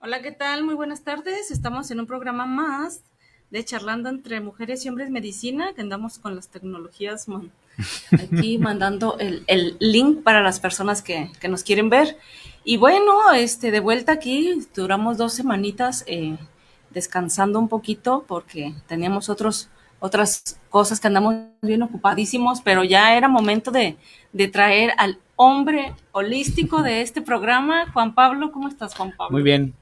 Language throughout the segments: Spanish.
Hola, ¿qué tal? Muy buenas tardes. Estamos en un programa más de Charlando entre Mujeres y Hombres Medicina, que andamos con las tecnologías aquí mandando el link para las personas que nos quieren ver. Y bueno, de vuelta aquí, duramos 2 semanitas descansando un poquito porque teníamos otras cosas que andamos bien ocupadísimos, pero ya era momento de traer al hombre holístico de este programa. Juan Pablo, ¿cómo estás, Juan Muy Pablo? bien,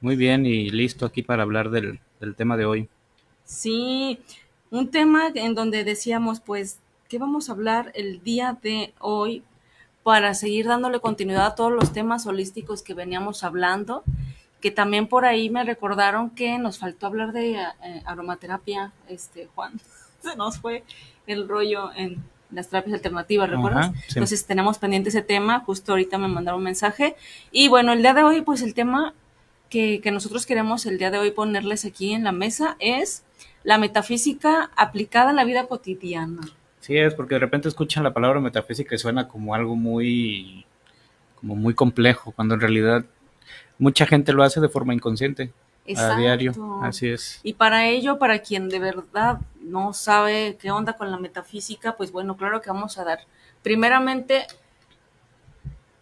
muy bien y listo aquí para hablar del tema de hoy. Sí, un tema en donde decíamos, pues, ¿qué vamos a hablar el día de hoy para seguir dándole continuidad a todos los temas holísticos que veníamos hablando? Que también por ahí me recordaron que nos faltó hablar de aromaterapia, Juan. Se nos fue el rollo en las terapias alternativas, ¿recuerdas? Ajá, sí. Entonces tenemos pendiente ese tema, justo ahorita me mandaron un mensaje. Y bueno, el día de hoy, pues el tema que nosotros queremos el día de hoy ponerles aquí en la mesa es la metafísica aplicada en la vida cotidiana. Sí es porque de repente escuchan la palabra metafísica y suena como algo como muy complejo, cuando en realidad mucha gente lo hace de forma inconsciente, a diario, Exacto. así es. Y para ello, para quien de verdad no sabe qué onda con la metafísica, pues bueno, claro que vamos a dar primeramente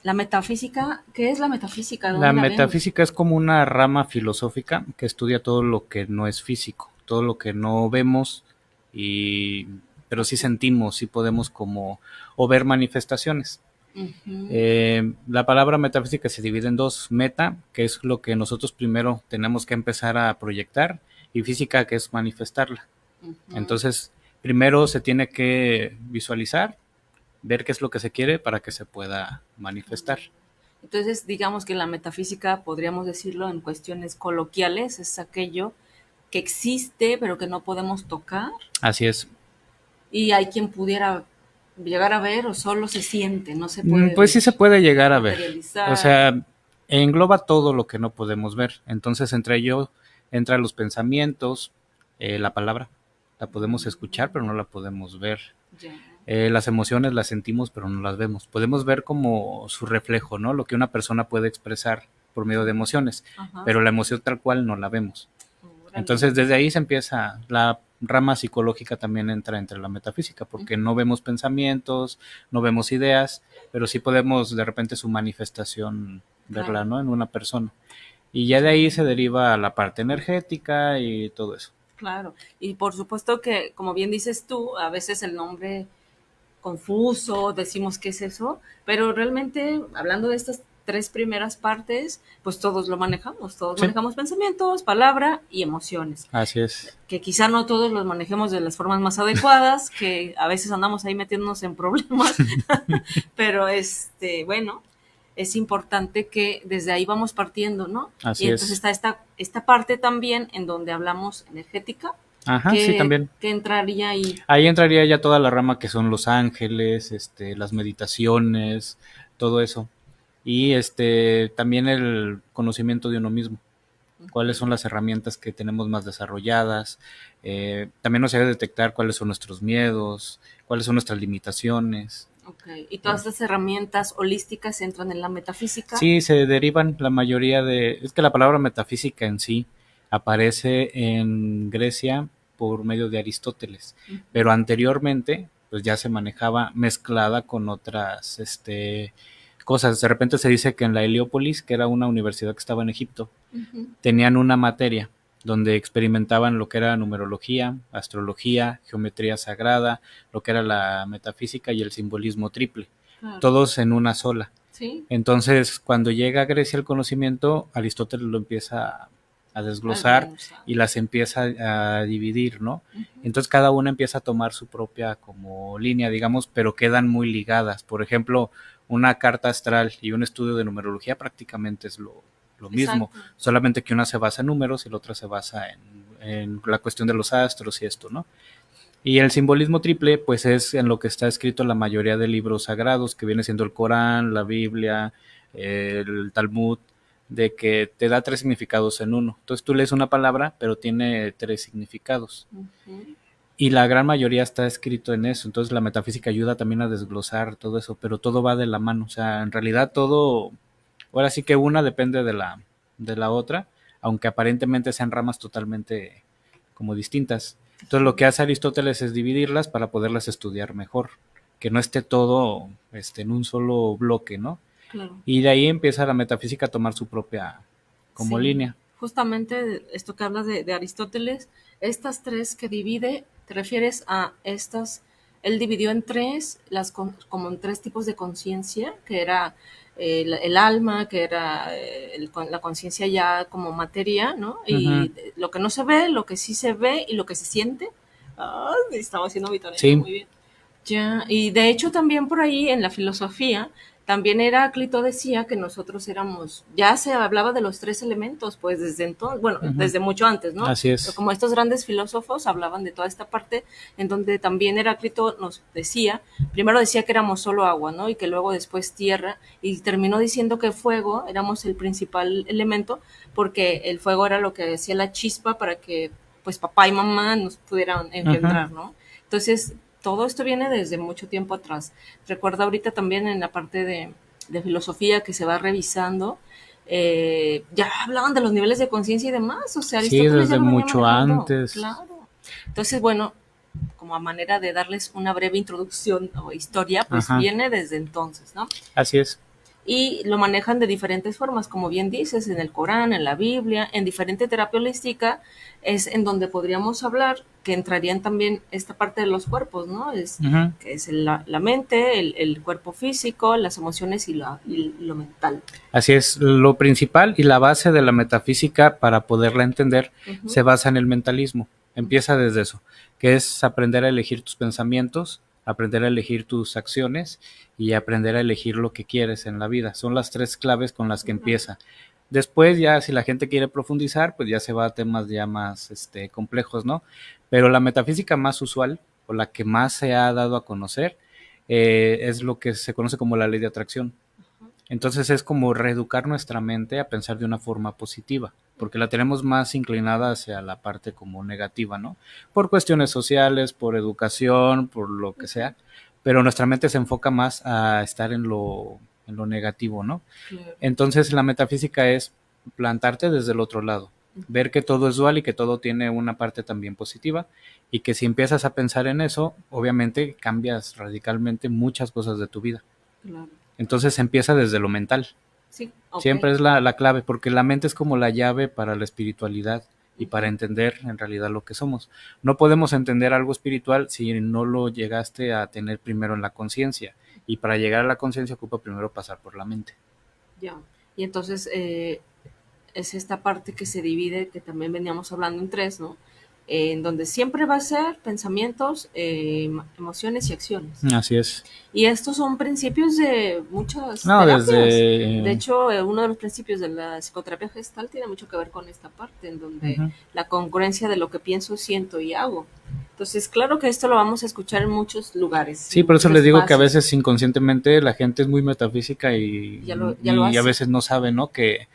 la metafísica. ¿Qué es la metafísica? ¿De La dónde la vemos? metafísica es como una rama filosófica que estudia todo lo que no es físico, todo lo que no vemos y pero sí sentimos, sí podemos como o ver manifestaciones. Ujú. La palabra metafísica se divide en dos: meta, que es lo que nosotros primero tenemos que empezar a proyectar, y física, que es manifestarla. Ujú. Entonces, primero se tiene que visualizar, ver qué es lo que se quiere para que se pueda manifestar. Entonces, digamos que la metafísica, podríamos decirlo en cuestiones coloquiales, es aquello que existe pero que no podemos tocar, Así es. y hay quien pudiera llegar a ver o solo se siente, no se puede Pues ver, sí se puede llegar a ver. O materializar. sea, engloba todo lo que no podemos ver. Entonces, entre ello entran los pensamientos, la palabra. La podemos escuchar, pero no la podemos ver. Ya. Las emociones las sentimos, pero no las vemos. Podemos ver como su reflejo, ¿no? Lo que una persona puede expresar por medio de emociones, Ajá. pero la emoción tal cual no la vemos. Órale. Entonces, desde ahí se empieza. La rama psicológica también entra entre la metafísica, porque no vemos pensamientos, no vemos ideas, pero sí podemos de repente su manifestación Claro. verla, ¿no? En una persona. Y ya de ahí se deriva la parte energética y todo eso. Claro. Y por supuesto que, como bien dices tú, a veces el nombre confuso, decimos qué es eso, pero realmente hablando de estas tres primeras partes, pues todos Sí, manejamos pensamientos, palabra y emociones, así es. que quizá no todos los manejemos de las formas más adecuadas, que a veces andamos ahí metiéndonos en problemas, pero bueno, es importante que desde ahí vamos partiendo, ¿no? Y Así entonces es. está esta parte también en donde hablamos energética, Ajá, sí, que, también. que entraría ahí. Ahí entraría ya toda la rama que son los ángeles, las meditaciones, todo eso. Y también el conocimiento de uno mismo. Cuáles son las herramientas que tenemos más desarrolladas. También nos debe detectar cuáles son nuestros miedos, cuáles son nuestras limitaciones. Ok, y todas estas herramientas holísticas entran en la metafísica. Sí, se derivan la mayoría de... Es que la palabra metafísica en sí aparece en Grecia por medio de Aristóteles, pero anteriormente pues ya se manejaba mezclada con otras cosas. De repente se dice que en la Heliópolis, que era una universidad que estaba en Egipto, Ujú. tenían una materia donde experimentaban lo que era numerología, astrología, geometría sagrada, lo que era la metafísica y el simbolismo triple, Claro. todos en una sola. Sí, Entonces, cuando llega a Grecia el conocimiento, Aristóteles lo empieza a al desglosar desmenuzar. y las empieza a dividir, ¿no? Ujú. Entonces cada una empieza a tomar su propia como línea, digamos, pero quedan muy ligadas. Por ejemplo, una carta astral y un estudio de numerología prácticamente es lo mismo, Exacto. solamente que una se basa en números y la otra se basa en la cuestión de los astros y esto, ¿no? Y el simbolismo triple, pues es en lo que está escrito la mayoría de libros sagrados, que viene siendo el Corán, la Biblia, el Talmud, de que te da tres significados en uno. Entonces tú lees una palabra, pero tiene tres significados. Ujú. Y la gran mayoría está escrito en eso. Entonces la metafísica ayuda también a desglosar todo eso, pero todo va de la mano. O sea, en realidad todo, ahora sí que una depende de la de la otra, aunque aparentemente sean ramas totalmente como distintas. Entonces lo que hace Aristóteles es dividirlas para poderlas estudiar mejor, que no esté todo en un solo bloque, ¿no? Claro. Y de ahí empieza la metafísica a tomar su propia como Sí, línea. justamente esto que hablas de Aristóteles, estas tres que divide, te refieres a estas, él dividió en tres, como en tres tipos de conciencia, que era el alma, que era la conciencia ya como materia, ¿no? Uh-huh. Y lo que no se ve, lo que sí se ve y lo que se siente. Ah, estaba haciendo mi tarea, Sí. muy bien. Ya, y de hecho también por ahí en la filosofía, también Heráclito decía que nosotros éramos, ya se hablaba de los tres elementos, pues desde entonces, bueno, Uh-huh. desde mucho antes, ¿no? Así es. Pero como estos grandes filósofos hablaban de toda esta parte, en donde también Heráclito nos decía, primero decía que éramos solo agua, ¿no? Y que luego después tierra, y terminó diciendo que fuego éramos el principal elemento, porque el fuego era lo que hacía la chispa para que, pues, papá y mamá nos pudieran engendrar, ¿no? Entonces, todo esto viene desde mucho tiempo atrás. Recuerda ahorita también en la parte de filosofía que se va revisando, ya hablaban de los niveles de conciencia y demás, o sea, Sí, Aristóteles ya desde lo venía mucho manejando, antes. claro. Entonces, bueno, como a manera de darles una breve introducción o historia, pues Ajá. viene desde entonces, ¿no? Así es. Y lo manejan de diferentes formas, como bien dices, en el Corán, en la Biblia, en diferente terapia holística, es en donde podríamos hablar que entrarían también esta parte de los cuerpos, ¿no? Uh-huh. Que es la mente, el cuerpo físico, las emociones y lo mental. Así es, lo principal y la base de la metafísica para poderla entender Uh-huh. se basa en el mentalismo. Empieza desde eso, que es aprender a elegir tus pensamientos, aprender a elegir tus acciones y aprender a elegir lo que quieres en la vida. Son las tres claves con las que empieza. Después ya si la gente quiere profundizar, pues ya se va a temas ya más complejos, ¿no? Pero la metafísica más usual o la que más se ha dado a conocer es lo que se conoce como la ley de atracción. Entonces es como reeducar nuestra mente a pensar de una forma positiva, porque la tenemos más inclinada hacia la parte como negativa, ¿no? Por cuestiones sociales, por educación, por lo que sea, pero nuestra mente se enfoca más a estar en lo negativo, ¿no? Claro. Entonces la metafísica es plantarte desde el otro lado, ver que todo es dual y que todo tiene una parte también positiva y que si empiezas a pensar en eso, obviamente cambias radicalmente muchas cosas de tu vida. Claro. Entonces empieza desde lo mental. Sí, okay. Siempre es la clave, porque la mente es como la llave para la espiritualidad y para entender en realidad lo que somos. No podemos entender algo espiritual si no lo llegaste a tener primero en la conciencia. Y para llegar a la conciencia ocupa primero pasar por la mente. Ya. Y entonces es esta parte que se divide, que también veníamos hablando en tres, ¿no? En donde siempre va a ser pensamientos, emociones y acciones. Así es. Y estos son principios de muchas terapias. De hecho, uno de los principios de la psicoterapia gestal tiene mucho que ver con esta parte, en donde la congruencia de lo que pienso, siento y hago. Entonces, claro que esto lo vamos a escuchar en muchos lugares. Sí, por eso les digo que a veces inconscientemente la gente es muy metafísica y a veces no sabe, ¿no? Que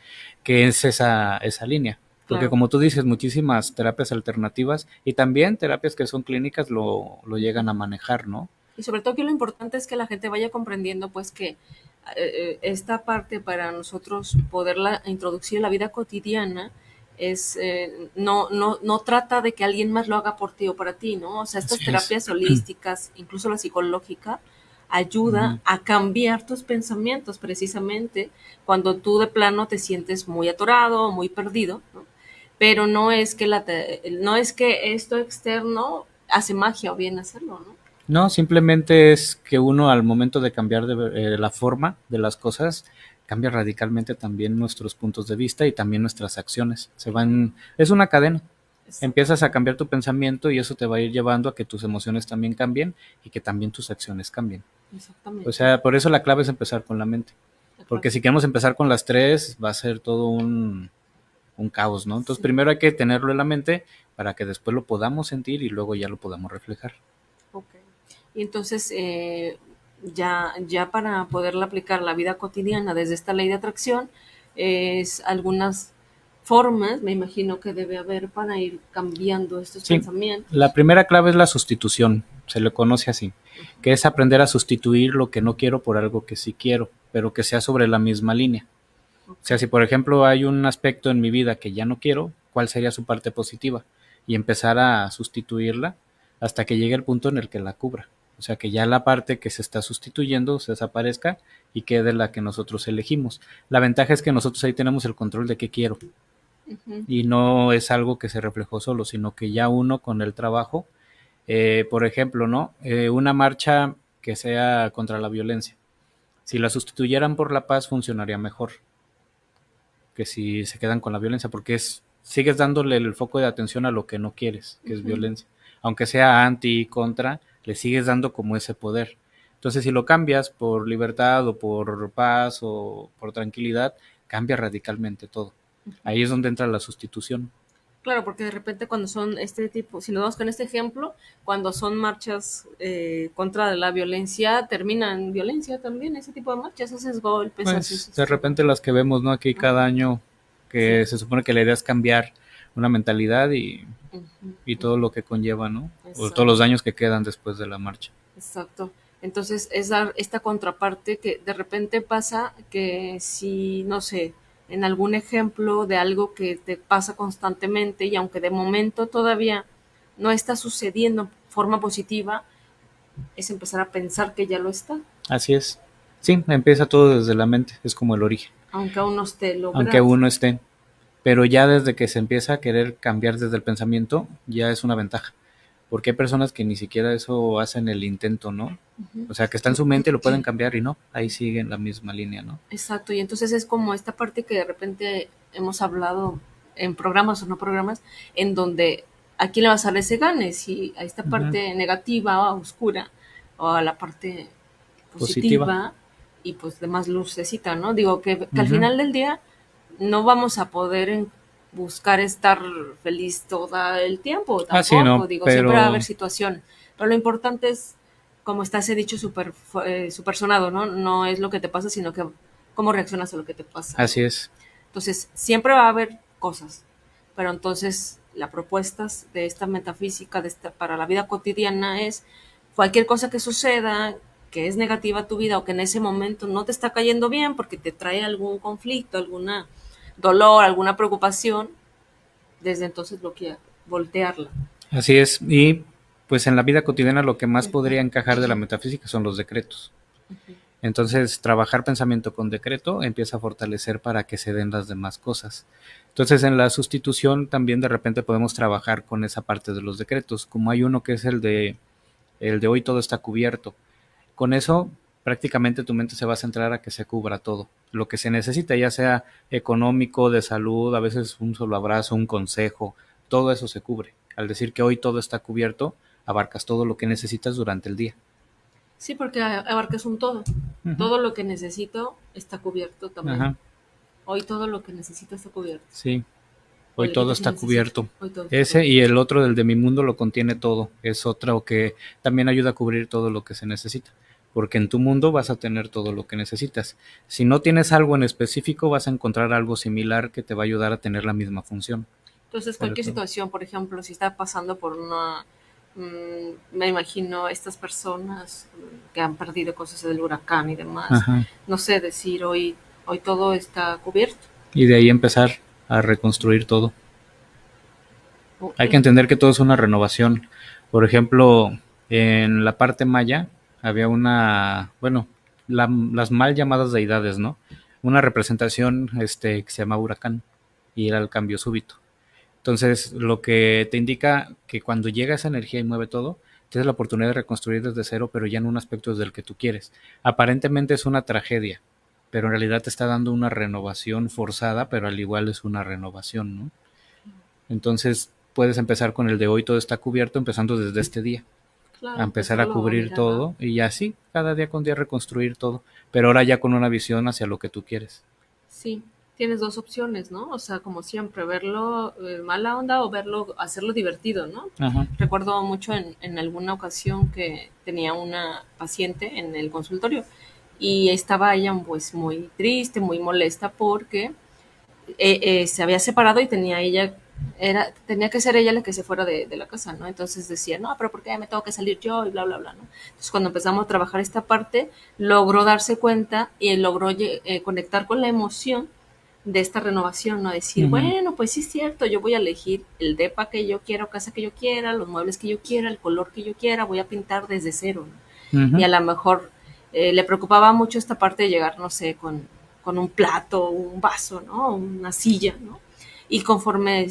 es esa línea. Porque como tú dices, muchísimas terapias alternativas y también terapias que son clínicas lo llegan a manejar, ¿no? Y sobre todo que lo importante es que la gente vaya comprendiendo pues que esta parte para nosotros poderla introducir en la vida cotidiana es no trata de que alguien más lo haga por ti o para ti, ¿no? O sea, estas terapias holísticas, incluso la psicológica, ayuda a cambiar tus pensamientos precisamente cuando tú de plano te sientes muy atorado, muy perdido, ¿no? Pero no es que esto externo hace magia o bien hacerlo, ¿no? No, simplemente es que uno al momento de cambiar la forma de las cosas cambia radicalmente también nuestros puntos de vista y también nuestras acciones. Es una cadena. Empiezas a cambiar tu pensamiento y eso te va a ir llevando a que tus emociones también cambien y que también tus acciones cambien. Exactamente. O sea, por eso la clave es empezar con la mente. Porque si queremos empezar con las tres, va a ser todo un caos, ¿no? Entonces primero hay que tenerlo en la mente para que después lo podamos sentir y luego ya lo podamos reflejar. Okay. Y entonces ya para poderla aplicar a la vida cotidiana desde esta ley de atracción, es algunas formas, me imagino que debe haber para ir cambiando estos pensamientos. La primera clave es la sustitución, se le conoce así, que es aprender a sustituir lo que no quiero por algo que sí quiero, pero que sea sobre la misma línea. O sea, si por ejemplo hay un aspecto en mi vida que ya no quiero, ¿cuál sería su parte positiva? Y empezar a sustituirla hasta que llegue el punto en el que la cubra. O sea, que ya la parte que se está sustituyendo se desaparezca y quede la que nosotros elegimos. La ventaja es que nosotros ahí tenemos el control de qué quiero Ujú. y no es algo que se reflejó solo, sino que ya uno con el trabajo, por ejemplo, ¿no? Una marcha que sea contra la violencia. Si la sustituyeran por la paz funcionaría mejor que si se quedan con la violencia, porque sigues dándole el foco de atención a lo que no quieres, que es Ujú. violencia. Aunque sea anti, contra, le sigues dando como ese poder. Entonces, si lo cambias por libertad o por paz o por tranquilidad, cambia radicalmente todo. Ahí es donde entra la sustitución. Claro, porque de repente cuando son este tipo, si nos vamos con este ejemplo, cuando son marchas contra la violencia, terminan en violencia también, ese tipo de marchas, haces golpes, Pues haces de repente las que vemos, ¿no? Aquí Ajá. cada año, Sí. que se supone que la idea es cambiar una mentalidad Ujú, y todo ujú. lo que conlleva, ¿no? O todos los Exacto, daños que quedan después de la marcha. exacto. Entonces es dar esta contraparte que de repente pasa que si, no sé, en algún ejemplo de algo que te pasa constantemente y aunque de momento todavía no está sucediendo de forma positiva, es empezar a pensar que ya lo está, Así es. Sí, empieza todo desde la mente, es como el origen, aunque aún no esté aunque logrado. uno esté. Pero ya desde que se empieza a querer cambiar desde el pensamiento, ya es una ventaja. Porque hay personas que ni siquiera eso hacen el intento, ¿no? Ujú. O sea, que está en su mente y lo pueden cambiar y no, ahí siguen la misma línea, ¿no? Exacto, y entonces es como esta parte que de repente hemos hablado en programas o no programas, en donde a quién le vas a dar ese gane, si a esta Ujú. parte negativa o oscura o a la parte Positiva. positiva y pues de más lucecita, ¿no? Digo que al Ujú. final del día no vamos a poder buscar estar feliz todo el tiempo, Ah, sí, tampoco, no, digo, siempre va a haber pero situaciones, pero lo importante es, como está ese dicho super sonado, ¿no? No es lo que te pasa, sino que cómo reaccionas a lo que te pasa, ¿no? así es. Entonces, siempre va a haber cosas, pero entonces la propuesta de esta metafísica de esta, para la vida cotidiana es cualquier cosa que suceda, que es negativa a tu vida o que en ese momento no te está cayendo bien porque te trae algún conflicto, alguna dolor, alguna preocupación, desde entonces bloquear, voltearla. Así es. Y pues en la vida cotidiana lo que más podría encajar de la metafísica son los decretos. Entonces, trabajar pensamiento con decreto empieza a fortalecer para que se den las demás cosas. Entonces, en la sustitución también de repente podemos trabajar con esa parte de los decretos, como hay uno que es el de hoy todo está cubierto. Con eso prácticamente tu mente se va a centrar a que se cubra todo, lo que se necesita, ya sea económico, de salud, a veces un solo abrazo, un consejo, todo eso se cubre. Al decir que hoy todo está cubierto, abarcas todo lo que necesitas durante el día. Sí, porque abarcas un todo. Ujú. Todo lo que necesito está cubierto también. Ajá, Hoy todo lo que necesito está cubierto. sí. Hoy todo Olvídate si está necesito. cubierto. Hoy todo está Ese cubierto. y el otro del de mi mundo lo contiene todo. Es otro que también ayuda a cubrir todo lo que se necesita. Porque en tu mundo vas a tener todo lo que necesitas. Si no tienes algo en específico, vas a encontrar algo similar que te va a ayudar a tener la misma función. Entonces, Pero cualquier todo. situación, por ejemplo, si está pasando por una, me imagino estas personas que han perdido cosas del huracán y demás, Ajá. no sé, decir hoy todo está cubierto. Y de ahí empezar a reconstruir todo. Ok. Hay que entender que todo es una renovación. Por ejemplo, en la parte maya había bueno, las mal llamadas deidades, ¿no? Una representación que se llama huracán y era el cambio súbito. Entonces, lo que te indica que cuando llega esa energía y mueve todo, tienes la oportunidad de reconstruir desde cero, pero ya en un aspecto desde el que tú quieres. Aparentemente es una tragedia, pero en realidad te está dando una renovación forzada, pero al igual es una renovación, ¿no? Entonces, puedes empezar con el de hoy todo está cubierto, empezando desde este día, a Claro, empezar a empezarlo a cubrir mirar, ¿verdad? todo y así, cada día con día reconstruir todo, pero ahora ya con una visión hacia lo que tú quieres. Sí, tienes dos opciones, ¿no? O sea, como siempre, verlo mala onda o verlo, hacerlo divertido, ¿no? Ajá. Recuerdo mucho en alguna ocasión que tenía una paciente en el consultorio y estaba ella pues muy triste, muy molesta porque se había separado y tenía que ser ella la que se fuera de la casa, ¿no? Entonces decía, no, pero ¿por qué me tengo que salir yo? Y bla, bla, bla, ¿no? Entonces cuando empezamos a trabajar esta parte, logró darse cuenta y logró conectar con la emoción de esta renovación, ¿no? Decir, bueno, pues sí es cierto, yo voy a elegir el depa que yo quiera, o casa que yo quiera, los muebles que yo quiera, el color que yo quiera, voy a pintar desde cero, ¿no? Y Ujú. a lo mejor le preocupaba mucho esta parte de llegar, no sé, con un plato, un vaso, ¿no? Una silla, ¿no? Y conforme,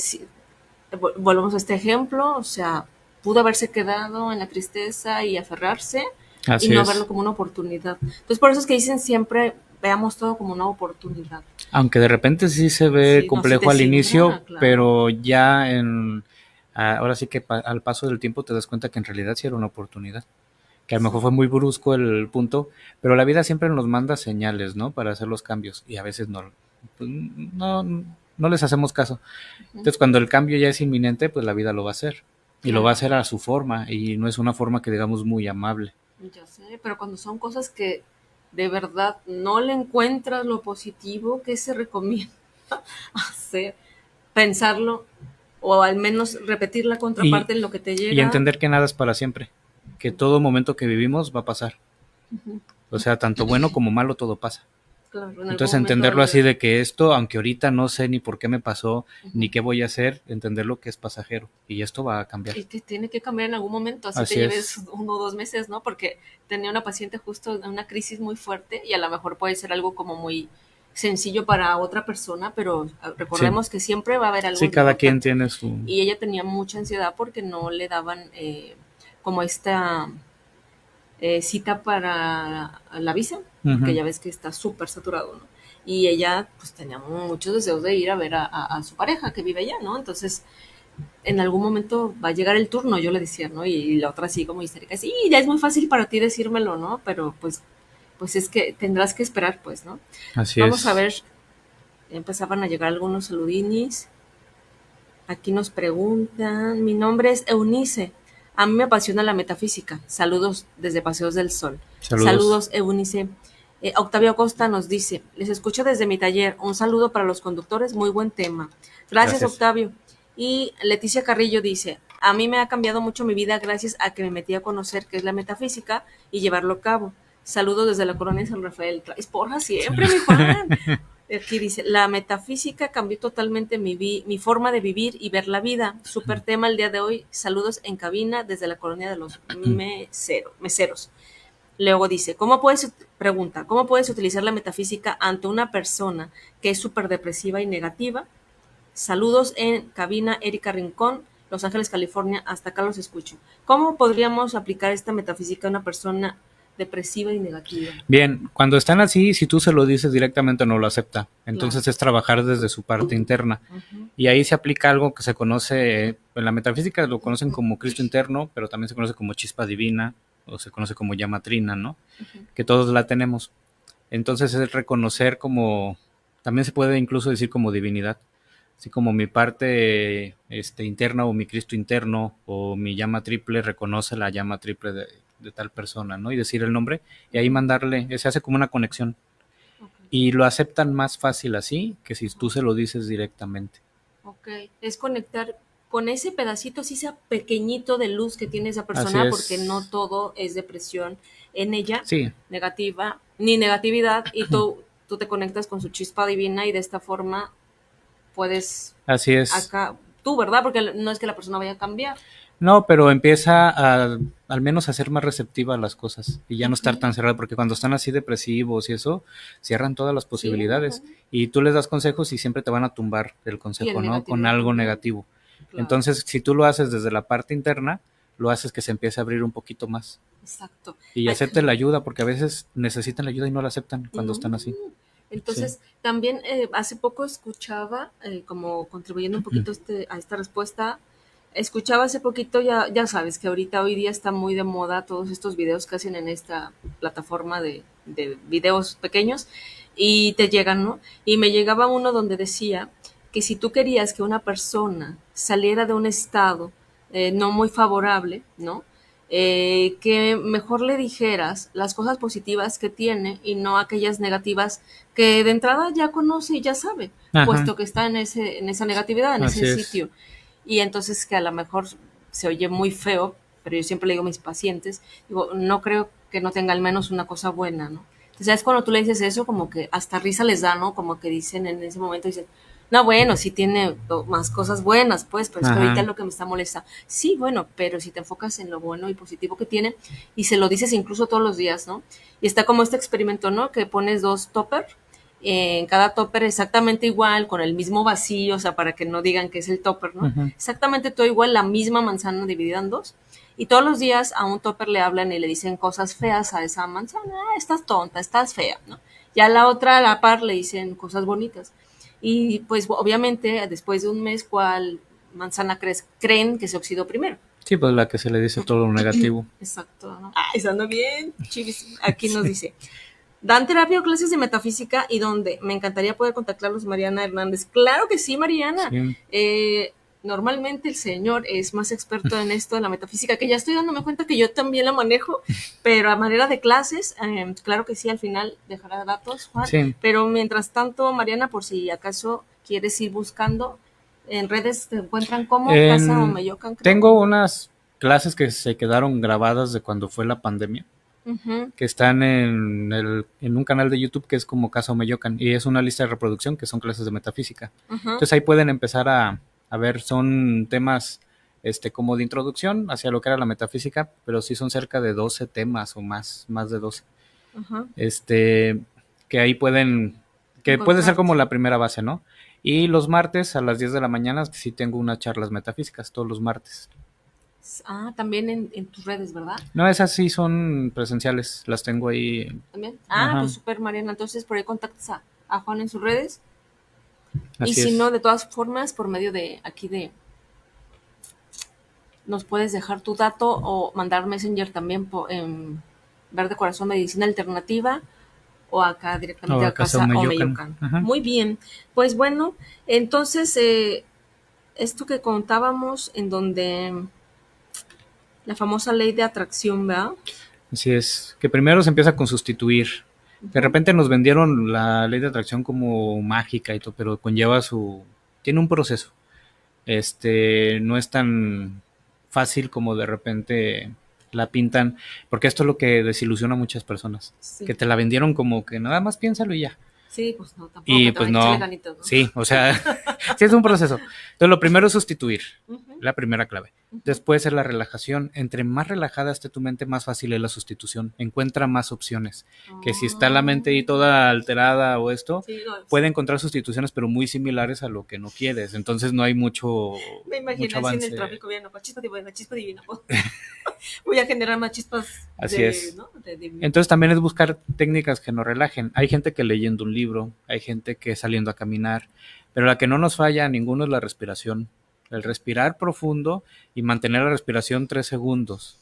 volvemos a este ejemplo, o sea, pudo haberse quedado en la tristeza y aferrarse y Así no verlo es. como una oportunidad. Entonces, por eso es que dicen siempre, veamos todo como una oportunidad. Aunque de repente sí se ve Sí, no, sí te complejo al inicio, simbra, claro. pero ya ahora sí que al paso del tiempo te das cuenta que en realidad sí era una oportunidad. Que a lo Sí, mejor fue muy brusco el punto, pero la vida siempre nos manda señales, ¿no? Para hacer los cambios y a veces pues, no, no les hacemos caso. Entonces cuando el cambio ya es inminente, pues la vida lo va a hacer y lo va a claro. hacer a su forma y no es una forma que digamos muy amable. Ya sé, pero cuando son cosas que de verdad no le encuentras lo positivo, ¿qué se recomienda hacer? Pensarlo o al menos repetir la Y, contraparte en lo que te y llega. entender que nada es para siempre, que todo momento que vivimos va a pasar. O sea, tanto bueno como malo todo pasa. Claro, en algún Entonces momento va a entenderlo así llegar. de que esto, aunque ahorita no sé ni por qué me pasó, ni qué voy a hacer, entenderlo que es pasajero y esto va a cambiar. Y que tiene que cambiar en algún momento, así te Así lleves es. 1 o 2 meses, ¿no? Porque tenía una paciente justo en una crisis muy fuerte y a lo mejor puede ser algo como muy sencillo para otra persona, pero Sí. recordemos que siempre va a haber algo Sí, cada quien importante. tiene su... Y ella tenía mucha ansiedad porque no le daban como esta cita para la visa, porque Ujú. ya ves que está súper saturado, ¿no? Y ella pues tenía muchos deseos de ir a ver a su pareja que vive allá, ¿no? Entonces en algún momento va a llegar el turno, yo le decía, ¿no? Y la otra así como histérica, sí, ya es muy fácil para ti decírmelo, ¿no? Pero pues es que tendrás que esperar, pues, ¿no? Así Vamos a es. ver, empezaban a llegar algunos saludinis. Aquí nos preguntan, mi nombre es Eunice. A mí me apasiona la metafísica. Saludos desde Paseos del Sol. Saludos. Saludos, Eunice. Octavio Costa nos dice, les escucho desde mi taller. Un saludo para los conductores, muy buen tema. Gracias, Gracias. Octavio. Y Leticia Carrillo dice, a mí me ha cambiado mucho mi vida gracias a que me metí a conocer qué es la metafísica y llevarlo a cabo. Saludos desde la colonia San Rafael. Traes porra siempre, mi Juan. Aquí dice, la metafísica cambió totalmente mi forma de vivir y ver la vida. Super tema el día de hoy. Saludos en cabina desde la colonia de los meseros. Luego dice, pregunta, ¿cómo puedes utilizar la metafísica ante una persona que es súper depresiva y negativa? Saludos en cabina, Erika Rincón, Los Ángeles, California. Hasta acá los escucho. ¿Cómo podríamos aplicar esta metafísica a una persona depresiva y negativa? Bien, cuando están así, si tú se lo dices directamente no lo acepta. Claro. Entonces es trabajar desde su parte interna. Uh-huh. Y ahí se aplica algo que se conoce, en la metafísica lo conocen como Cristo interno, pero también se conoce como chispa divina o se conoce como llama trina, ¿no? Uh-huh. Que todos la tenemos. Entonces es reconocer como, también se puede incluso decir como divinidad, así como mi parte interna o mi Cristo interno o mi llama triple reconoce la llama triple de tal persona, ¿no? Y decir el nombre y ahí mandarle, se hace como una conexión Okay. y lo aceptan más fácil así que si tú Uh-huh. se lo dices directamente. Ok, es conectar con ese pedacito, así sea pequeñito de luz que tiene esa Así persona, porque no es, todo es depresión en ella, sí, negativa, ni negatividad, y tú te conectas con su chispa divina y de esta forma puedes así es. acá, tú, ¿verdad? Porque no es que la persona vaya a cambiar. No, pero empieza al menos a ser más receptiva a las cosas y ya no Ok, estar tan cerrado, porque cuando están así depresivos y eso, cierran todas las posibilidades cierran. y tú les das consejos y siempre te van a tumbar el Y consejo, en ¿no? Con negatividad algo también, negativo. claro, Entonces, si tú lo haces desde la parte interna, lo haces que se empiece a abrir un poquito más exacto. y Ay, acepte la ayuda, porque a veces necesitan la ayuda y no la aceptan cuando no. están así. Sí. Entonces, también hace poco escuchaba, como contribuyendo un poquito a esta respuesta, escuchaba hace poquito, ya sabes que ahorita, hoy día está muy de moda todos estos videos que hacen en esta plataforma de videos pequeños y te llegan, ¿no? Y me llegaba uno donde decía que si tú querías que una persona saliera de un estado no muy favorable, ¿no? Que mejor le dijeras las cosas positivas que tiene y no aquellas negativas que de entrada ya conoce y ya sabe, Ajá, puesto que está en esa negatividad, en ese así es. sitio. Y entonces que a lo mejor se oye muy feo, pero yo siempre le digo a mis pacientes, digo, no creo que no tenga al menos una cosa buena, ¿no? sea, es cuando tú le dices eso, como que hasta risa les da, ¿no? Como que dicen en ese momento, dicen, no, bueno, sí tiene más cosas buenas, pues, pero es que ahorita es Ajá. lo que me está molestando. Sí, bueno, pero si te enfocas en lo bueno y positivo que tiene y se lo dices incluso todos los días, ¿no? Y está como este experimento, ¿no? Que pones 2 topper, en cada topper exactamente igual, con el mismo vacío, o sea, para que no digan que es el topper, ¿no? Ujú. Exactamente todo igual, la misma manzana dividida en dos. Y todos los días a un topper le hablan y le dicen cosas feas a esa manzana, ah, estás tonta, estás fea, ¿no? Y a la otra, a la par, le dicen cosas bonitas. Y pues obviamente después de un mes, ¿cuál manzana creen que se oxidó primero? Sí, pues la que se le dice todo lo negativo. Exacto, ¿no? Ah, eso anda bien, chivis. Aquí nos dice, dan terapia o clases de metafísica y dónde. Me encantaría poder contactarlos, Mariana Hernández. Claro que sí, Mariana. Sí. Normalmente el señor es más experto en esto de la metafísica, que ya estoy dándome cuenta que yo también la manejo, pero a manera de clases, claro que sí, al final dejará datos, Juan. Sí. Pero mientras tanto, Mariana, por si acaso quieres ir buscando, en redes te encuentran como Casa Omeyocan, creo. Tengo unas clases que se quedaron grabadas de cuando fue la pandemia, Ujú, que están en un canal de YouTube que es como Casa Omeyocan, y es una lista de reproducción que son clases de metafísica. ujú. Entonces ahí pueden empezar a ver, son temas como de introducción hacia lo que era la metafísica, pero sí son cerca de 12 temas o más de 12. Ajá, Que ahí que puede ser encontrar. como la primera base, ¿no? Y los martes a las 10 de la mañana sí tengo unas charlas metafísicas, todos los martes. Ah, también en tus redes, ¿verdad? No, esas sí son presenciales, las tengo ahí. También. Ah, Ajá, pues súper, Mariana. Entonces por ahí contactas a Juan en sus redes. Y así si no, es. de todas formas, por medio de aquí de, nos puedes dejar tu dato o mandar Messenger también en Verde Corazón Medicina Alternativa o acá directamente O a Casa Casa Omeyocan. Omeyocan. Ajá. Muy bien. Pues bueno, entonces esto que contábamos en donde la famosa ley de atracción, ¿verdad? Así es. Que primero se empieza con sustituir. De repente nos vendieron la ley de atracción como mágica y todo, pero tiene un proceso. No es tan fácil como de repente la pintan, porque esto es lo que desilusiona a muchas personas, Sí. que te la vendieron como que nada más piénsalo y ya. Sí, pues no, tampoco Y que te pues vayan a echarle no, ganitas, ¿no? sí, o sea, sí es un proceso. Entonces lo primero es sustituir, Ujú, la primera clave. ujú. Después es la relajación. Entre más relajada esté tu mente, más fácil es la sustitución. Encuentra más opciones. Que si está la mente ahí toda alterada o esto, Sí, no, puede encontrar sustituciones, pero muy similares a lo que no quieres. Entonces no hay me imaginé mucho así en el avance. tráfico viendo, chispa divina, chispa divina. Pues, voy a generar más chispas Así de, es. ¿no? De divina. Entonces también es buscar técnicas que nos relajen. Hay gente que leyendo un libro, hay gente que saliendo a caminar, pero la que no nos falla a ninguno es la respiración. El respirar profundo y mantener la respiración 3 segundos.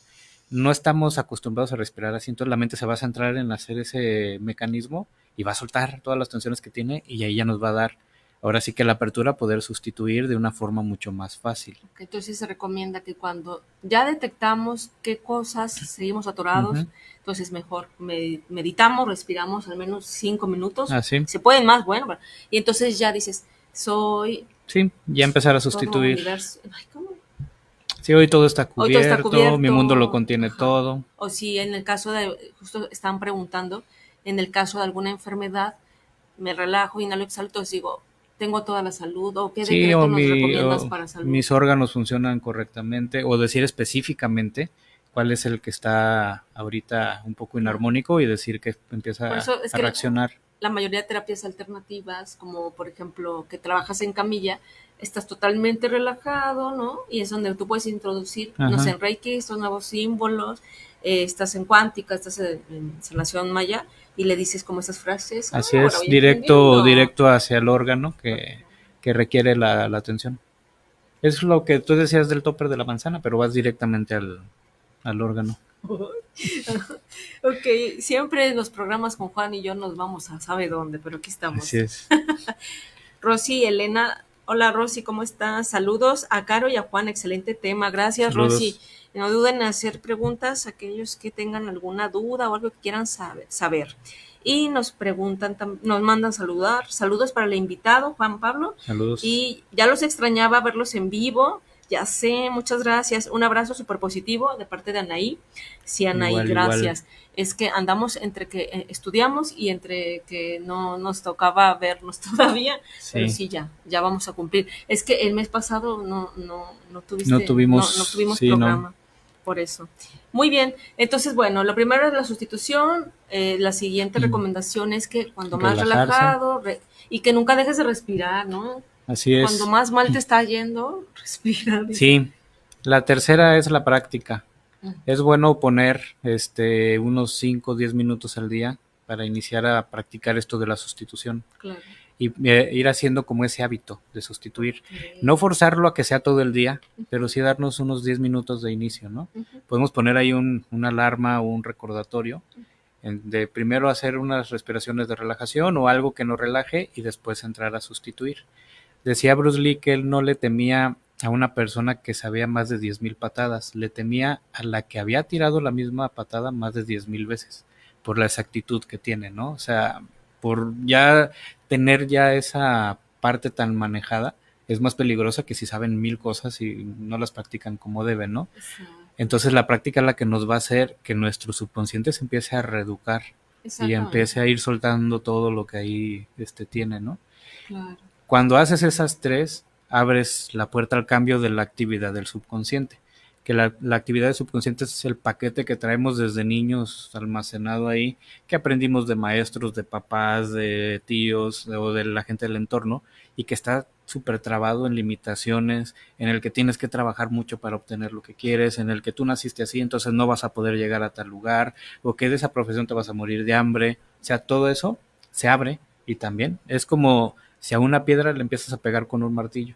No estamos acostumbrados a respirar así, entonces la mente se va a centrar en hacer ese mecanismo y va a soltar todas las tensiones que tiene y ahí ya nos va a dar, ahora sí que la apertura a poder sustituir de una forma mucho más fácil. Entonces se recomienda que cuando ya detectamos qué cosas seguimos atorados, Uh-huh. entonces mejor meditamos, respiramos al menos 5 minutos. Así. Se pueden más, bueno, y entonces ya dices, soy Sí, ya empezar a todo sustituir. universo. Ay, ¿cómo? Sí, hoy todo está Hoy todo está cubierto, mi mundo lo cubierto. contiene Ajá. todo. O si en el caso de, justo están preguntando, en el caso de alguna enfermedad, me relajo, inhalo, exhalo, entonces digo, tengo toda la salud, o qué Sí, decreto nos recomiendas para salud. mis órganos funcionan correctamente, o decir específicamente cuál es el que está ahorita un poco No. inarmónico y decir que Por empieza eso es a que reaccionar. la mayoría de terapias alternativas, como por ejemplo que trabajas en camilla, estás totalmente relajado, ¿no? Y es donde tú puedes introducir, no sé, Ajá. en Reiki, estos nuevos símbolos, estás en cuántica, estás en sanación maya, y le dices como esas frases, Así ahora es, voy entendiendo. directo hacia el órgano que requiere la atención. Es lo que tú decías del topper de la manzana, pero vas directamente al órgano. Ok, siempre en los programas con Juan y yo nos vamos a sabe dónde, pero aquí Así estamos. es. Rosy, Elena, hola Rosy, ¿cómo estás? Saludos a Caro y a Juan, excelente tema. Gracias, Rosy. Saludos. No duden en hacer preguntas a aquellos que tengan alguna duda o algo que quieran saber. Y nos preguntan, nos mandan saludos para el invitado, Juan Pablo. Saludos. Y ya los extrañaba verlos en vivo. Ya sé, muchas gracias. Un abrazo súper positivo de parte de Anaí. Sí, Anaí, Igual, igual. gracias. Es que andamos entre que estudiamos y entre que no nos tocaba vernos todavía, pero Sí, sí, ya vamos a cumplir. Es que el mes pasado no no tuvimos, tuvimos sí, no. programa, por eso. Muy bien, entonces bueno, lo primero es la sustitución, la siguiente recomendación es que cuando más Relajarse, relajado y que nunca dejes de respirar, ¿no? así Cuando es. más mal te está yendo, respira, dice. Sí, la tercera es la práctica. Mm, Es bueno poner unos 5 o 10 minutos al día para iniciar a practicar esto de la sustitución claro. y ir haciendo como ese hábito de sustituir. Ok. No forzarlo a que sea todo el día, pero sí darnos unos 10 minutos de inicio, ¿no? Ujú. Podemos poner ahí una alarma o un recordatorio de primero hacer unas respiraciones de relajación o algo que nos relaje y después entrar a sustituir. Decía Bruce Lee que él no le temía a una persona que sabía más de 10,000 patadas, le temía a la que había tirado la misma patada más de 10,000 veces, por la exactitud que tiene, ¿no? O sea, por ya tener ya esa parte tan manejada, es más peligrosa que si saben 1000 cosas y no las practican como deben, ¿no? Exacto. Entonces la práctica es la que nos va a hacer que nuestro subconsciente se empiece a reeducar y Exactamente. empiece a ir soltando todo lo que ahí tiene, ¿no? Claro. Cuando haces esas tres, abres la puerta al cambio de la actividad del subconsciente. Que la actividad del subconsciente es el paquete que traemos desde niños almacenado ahí, que aprendimos de maestros, de papás, de tíos o de la gente del entorno, y que está súper trabado en limitaciones, en el que tienes que trabajar mucho para obtener lo que quieres, en el que tú naciste así, entonces no vas a poder llegar a tal lugar, o que de esa profesión te vas a morir de hambre. O sea, todo eso se abre y también es como si a una piedra le empiezas a pegar con un martillo,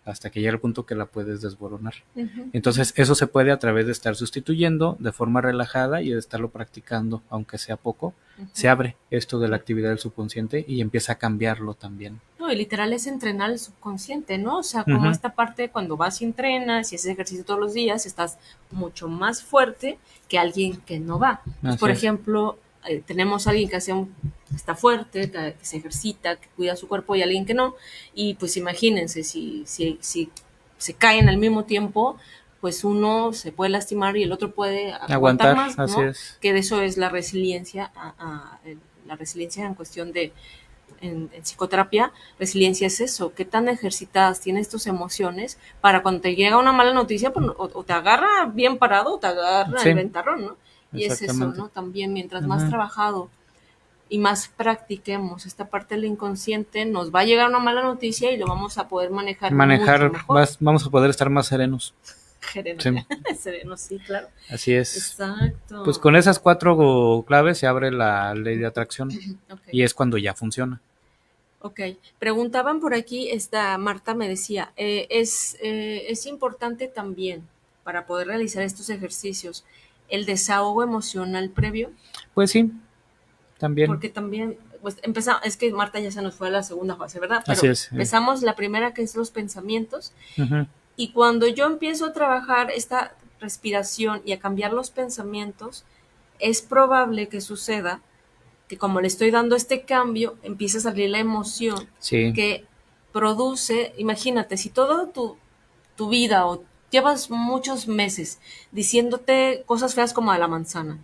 hasta que llega el punto que la puedes desboronar. Ujú, ujú. Entonces, eso se puede a través de estar sustituyendo de forma relajada y de estarlo practicando, aunque sea poco. Ujú. Se abre esto de la Claro. actividad del subconsciente y empieza a cambiarlo también. No, y literal es entrenar el subconsciente, ¿no? O sea, como Ujú, esta parte cuando vas y entrenas y haces ejercicio todos los días, estás mucho más fuerte que alguien que no va. Entonces, así por es. ejemplo, tenemos a alguien que está fuerte, que se ejercita, que cuida su cuerpo y alguien que no. Y pues imagínense, si se caen al mismo tiempo, pues uno se puede lastimar y el otro puede aguantar Aguantar, más, así ¿no? es. Que de eso es la resiliencia, la resiliencia en cuestión de en psicoterapia, resiliencia es eso, qué tan ejercitadas tienes tus emociones para cuando te llega una mala noticia, pues, o te agarra bien parado o te agarra el Sí, ventarrón, ¿no? Y es eso, exactamente. ¿no? También mientras más Ujú. trabajado y más practiquemos esta parte del inconsciente, nos va a llegar una mala noticia y lo vamos a poder manejar mucho Manejar, mejor. vamos a poder estar más serenos. Sereno, Sí, sereno, sí, claro. así es. Pues Exacto. con esas 4 claves se abre la ley de atracción Ok. y es cuando ya funciona. Ok, preguntaban por aquí, esta Marta me decía, es importante también para poder realizar estos ejercicios el desahogo emocional previo, Pues sí, también. porque también, pues empezamos, es que Marta ya se nos fue a la segunda fase, ¿verdad? Así Pero es. empezamos la primera que es los pensamientos Ujú. y cuando yo empiezo a trabajar esta respiración y a cambiar los pensamientos, es probable que suceda que como le estoy dando este cambio, empieza a salir la emoción Sí, que produce, imagínate, si toda tu vida o llevas muchos meses diciéndote cosas feas como a la manzana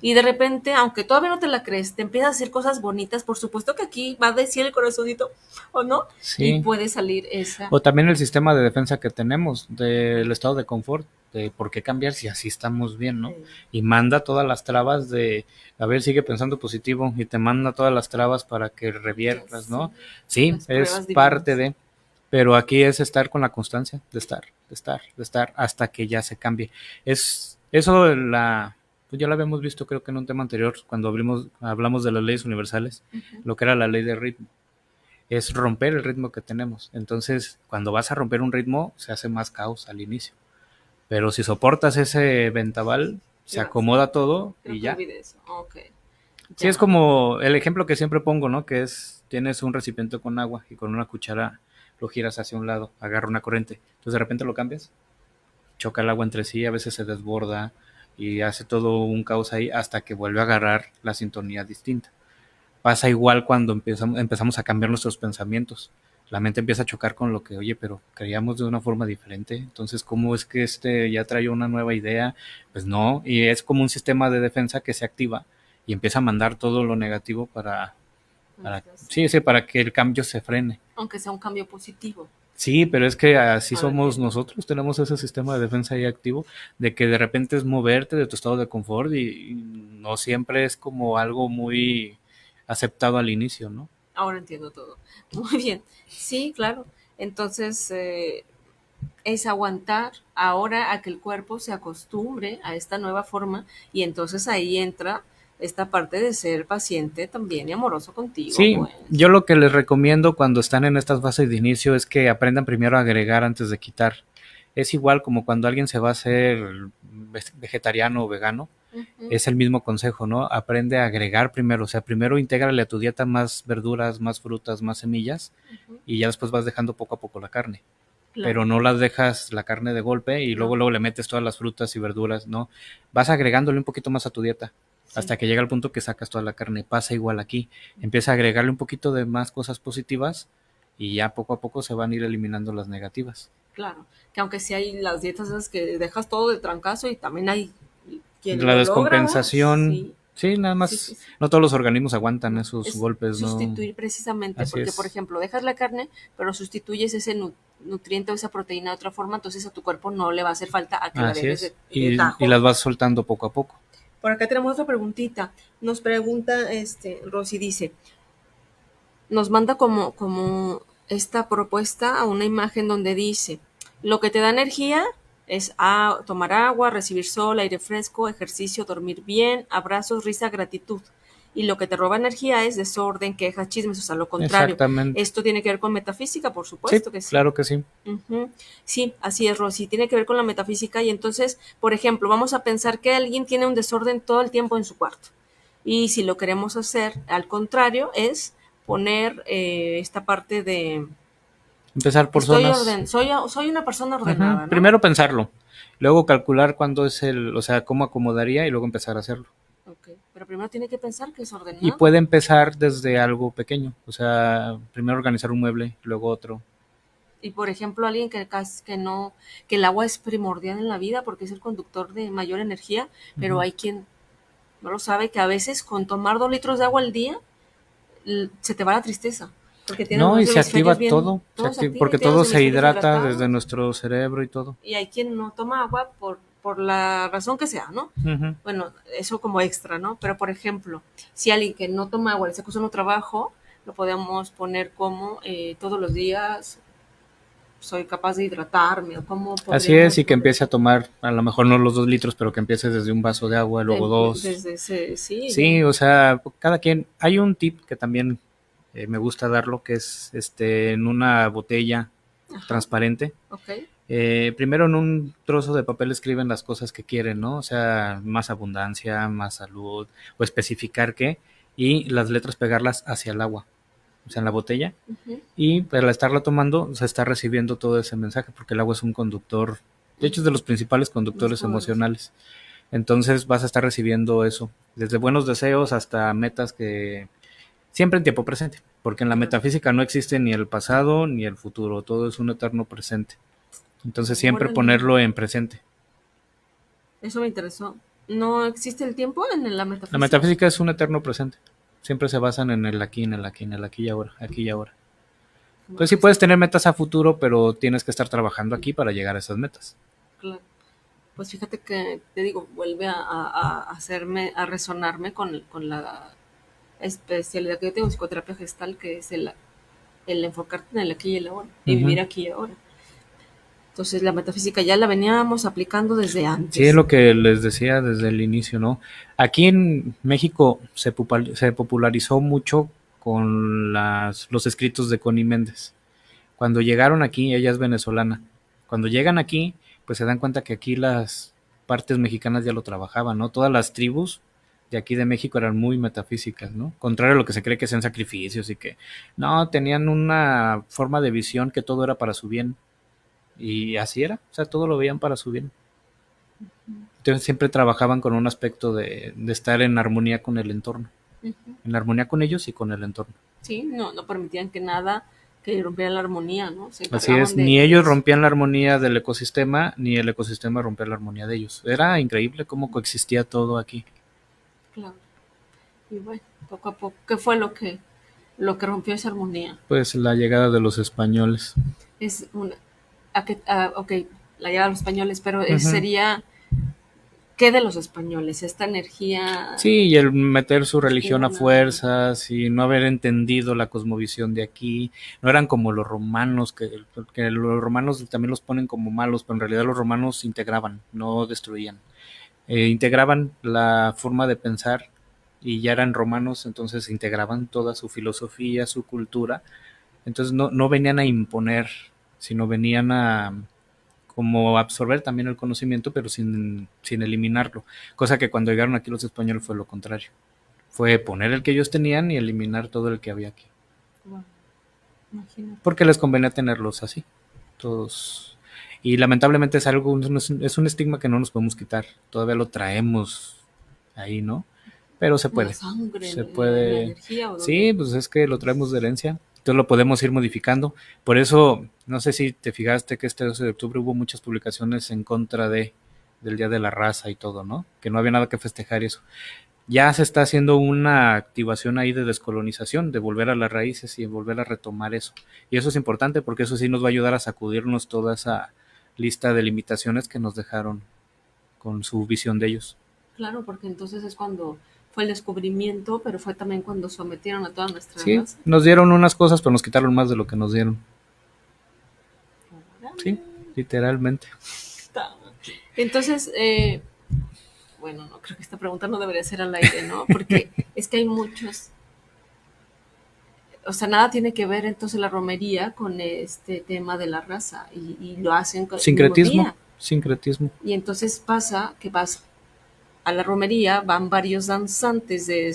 y de repente, aunque todavía no te la crees, te empiezas a decir cosas bonitas, por supuesto que aquí va a decir el corazonito, ¿o no? Y sí. puede salir esa. O también el sistema de defensa que tenemos, del estado de confort, de por qué cambiar si así estamos bien, ¿no? eh, Y manda todas las trabas de, a ver, sigue pensando positivo, y te manda todas las trabas para que ya reviertas, sé, ¿no? Sí, las es pruebas parte divinas. de, pero aquí es estar con la constancia, de estar, hasta que ya se cambie. Es, eso pues ya lo habíamos visto creo que en un tema anterior, cuando hablamos de las leyes universales, Ujú. lo que era la ley de ritmo es romper el ritmo que tenemos. Entonces, cuando vas a romper un ritmo, se hace más caos al inicio. Pero si soportas ese vendaval, se Gracias. acomoda todo Creo y que ya. olvidé eso. Ok, Sí, es ya. como el ejemplo que siempre pongo, ¿no? Que es, tienes un recipiente con agua y con una cuchara lo giras hacia un lado, agarra una corriente. Entonces de repente lo cambias, choca el agua entre sí, a veces se desborda y hace todo un caos ahí hasta que vuelve a agarrar la sintonía distinta. Pasa igual cuando empezamos a cambiar nuestros pensamientos. la mente empieza a chocar con lo que, oye, pero creíamos de una forma diferente, entonces, ¿cómo es que ya trae una nueva idea? Pues no, y es como un sistema de defensa que se activa y empieza a mandar todo lo negativo Entonces, sí, sí, para que el cambio se frene. aunque sea un cambio positivo. Sí, pero es que así Ahora somos entiendo. nosotros, tenemos ese sistema de defensa ahí activo, de que de repente es moverte de tu estado de confort y no siempre es como algo muy aceptado al inicio, ¿no? Ahora entiendo todo. Muy bien. Sí, claro. Entonces, es aguantar ahora a que el cuerpo se acostumbre a esta nueva forma y entonces ahí entra esta parte de ser paciente también y amoroso contigo, Sí, pues. yo lo que les recomiendo cuando están en estas fases de inicio es que aprendan primero a agregar antes de quitar. Es igual como cuando alguien se va a hacer vegetariano o vegano, Ujú, es el mismo consejo, ¿no? Aprende a agregar primero, o sea, primero intégrale a tu dieta más verduras, más frutas, más semillas ujú, y ya después vas dejando poco a poco la carne. claro, Pero no las dejas la carne de golpe y no, luego le metes todas las frutas y verduras, ¿no? Vas agregándole un poquito más a tu dieta sí, hasta que llega el punto que sacas toda la carne. Pasa igual aquí. Empieza a agregarle un poquito de más cosas positivas y ya poco a poco se van a ir eliminando las negativas. claro. Que aunque sí hay las dietas esas que dejas todo de trancazo y también hay quien La lo logra, ¿va? descompensación, Sí, sí, nada sí, sí, más, sí. no todos los organismos aguantan No, esos es golpes, ¿no? sustituir precisamente, Así porque por es. ejemplo, dejas la carne, pero sustituyes ese nutriente o esa proteína de otra forma, entonces a tu cuerpo no le va a hacer falta a que la Así dejes es. de Y tajo. las vas soltando poco a poco. Por acá tenemos otra preguntita. Nos pregunta, Rosy dice, nos manda como esta propuesta a una imagen donde dice, lo que te da energía es tomar agua, recibir sol, aire fresco, ejercicio, dormir bien, abrazos, risa, gratitud. Y lo que te roba energía es desorden, quejas, chismes, o sea, lo contrario. Exactamente. Esto tiene que ver con metafísica, por Sí, supuesto que sí. claro que sí. Ujú. Sí, así es, Rosy. Tiene que ver con la metafísica y entonces, por ejemplo, vamos a pensar que alguien tiene un desorden todo el tiempo en su cuarto. Y si lo queremos hacer al contrario, es poner esta parte de Empezar por zonas. soy una persona Ujú. ordenada, ¿no? Primero pensarlo, luego calcular cuándo es o sea, cómo acomodaría y luego empezar a hacerlo. Ok, pero primero tiene que pensar que es Y ordenado. puede empezar desde algo pequeño, o sea, primero organizar un mueble, luego otro. Y por ejemplo, alguien que no, que el agua es primordial en la vida porque es el conductor de mayor energía, pero Ujú. hay quien no lo sabe que a veces con tomar 2 litros de agua al día se te va la tristeza, porque tienen No, y los se hemisferios activa bien, todo, todo se activa y porque tienen los todo se hemisferios hidrata desde dilatados. nuestro cerebro y todo. Y hay quien no toma agua por la razón que sea, ¿no? Ujú. Bueno, eso como extra, ¿no? Pero por ejemplo, si alguien que no toma agua le está costando trabajo, lo podemos poner como todos los días soy capaz de hidratarme, o cómo Así es, podríamos y que poner empiece a tomar, a lo mejor no los 2 litros, pero que empiece desde un vaso de agua, luego dos. desde ese, sí, Sí, o sea, cada quien. Hay un tip que también me gusta darlo, que es en una botella ajá, transparente. ok, Primero en un trozo de papel escriben las cosas que quieren, ¿no? O sea, más abundancia, más salud, o especificar qué, y las letras pegarlas hacia el agua, o sea, en la botella. uh-huh, Y pues, al estarla tomando, se está recibiendo todo ese mensaje, porque el agua es un conductor, de hecho es de los principales más conductores poderoso. emocionales. Entonces vas a estar recibiendo eso, desde buenos deseos hasta metas que siempre en tiempo presente, porque en la Claro. metafísica no existe ni el pasado ni el futuro, todo es un eterno presente. Entonces siempre Órale, ponerlo en presente. eso me interesó. ¿No existe el tiempo en la La metafísica? metafísica es un eterno presente. Siempre se basan en el aquí, en el aquí, en el aquí y ahora, aquí y ahora. Bueno, Entonces sí pues puedes tener metas a futuro, pero tienes que estar trabajando aquí para llegar a esas metas. claro. Pues fíjate que, te digo, vuelve a hacerme, a resonarme con la especialidad que yo tengo, psicoterapia gestal, que es el enfocarte en el aquí y el ahora, y Ujú. vivir aquí y ahora. Entonces la metafísica ya la veníamos aplicando desde Sí, es antes. lo que les decía desde el inicio, ¿no? Aquí en México se popularizó mucho con los escritos de Connie Méndez. Cuando llegaron aquí, ella es venezolana. Cuando llegan aquí, pues se dan cuenta que aquí las partes mexicanas ya lo trabajaban, ¿no? Todas las tribus de aquí de México eran muy metafísicas, ¿no? Contrario a lo que se cree que sean sacrificios y que no, tenían una forma de visión que todo era para su bien. Y así era, o sea, todo lo veían para su bien. Entonces siempre trabajaban con un aspecto de estar en armonía con el entorno, Ujú. en armonía con ellos y con el entorno. Sí, no, no permitían que nada que rompían la armonía, ¿no? Se Así encargaban es, ni de ellos eso. rompían la armonía del ecosistema, ni el ecosistema rompía la armonía de ellos. Era increíble cómo coexistía todo aquí. Claro. Y bueno, poco a poco, ¿qué fue lo que rompió esa armonía? Pues la llegada de los españoles. Es una, ok, la llegada de los españoles, pero Ujú. sería, ¿qué de los españoles? Esta energía Sí, y el meter su religión a oscura. fuerzas y no haber entendido la cosmovisión de aquí, no eran como los romanos, que los romanos también los ponen como malos, pero en realidad los romanos integraban, no destruían. Integraban la forma de pensar y ya eran romanos, entonces integraban toda su filosofía, su cultura, entonces no venían a imponer, sino venían a como absorber también el conocimiento, pero sin eliminarlo. Cosa que cuando llegaron aquí los españoles fue lo contrario. Fue poner el que ellos tenían y eliminar todo el que había aquí. Bueno, imagínate. Porque les convenía tenerlos así, todos. Y lamentablemente es algo, es un estigma que no nos podemos quitar. Todavía lo traemos ahí, ¿no? Pero se En la puede. sangre, Se en la puede. energía o donde. Sí, pues es que lo traemos de herencia. Entonces lo podemos ir modificando. Por eso, no sé si te fijaste que este 12 de octubre hubo muchas publicaciones en contra del Día de la Raza y todo, ¿no? Que no había nada que festejar y eso. Ya se está haciendo una activación ahí de descolonización, de volver a las raíces y volver a retomar eso. Y eso es importante porque eso sí nos va a ayudar a sacudirnos toda esa lista de limitaciones que nos dejaron con su visión de ellos. Claro, porque entonces es cuando fue el descubrimiento, pero fue también cuando sometieron a toda nuestra Sí, raza. nos dieron unas cosas, pero nos quitaron más de lo que nos dieron. Órale. Sí, literalmente. Está. Entonces, bueno, no creo que esta pregunta no debería ser al aire, ¿no? Porque es que hay muchos, o sea, nada tiene que ver entonces la romería con este tema de la raza y lo hacen el mismo Sincretismo, día. sincretismo. Y entonces pasa que vas a la romería, van varios danzantes de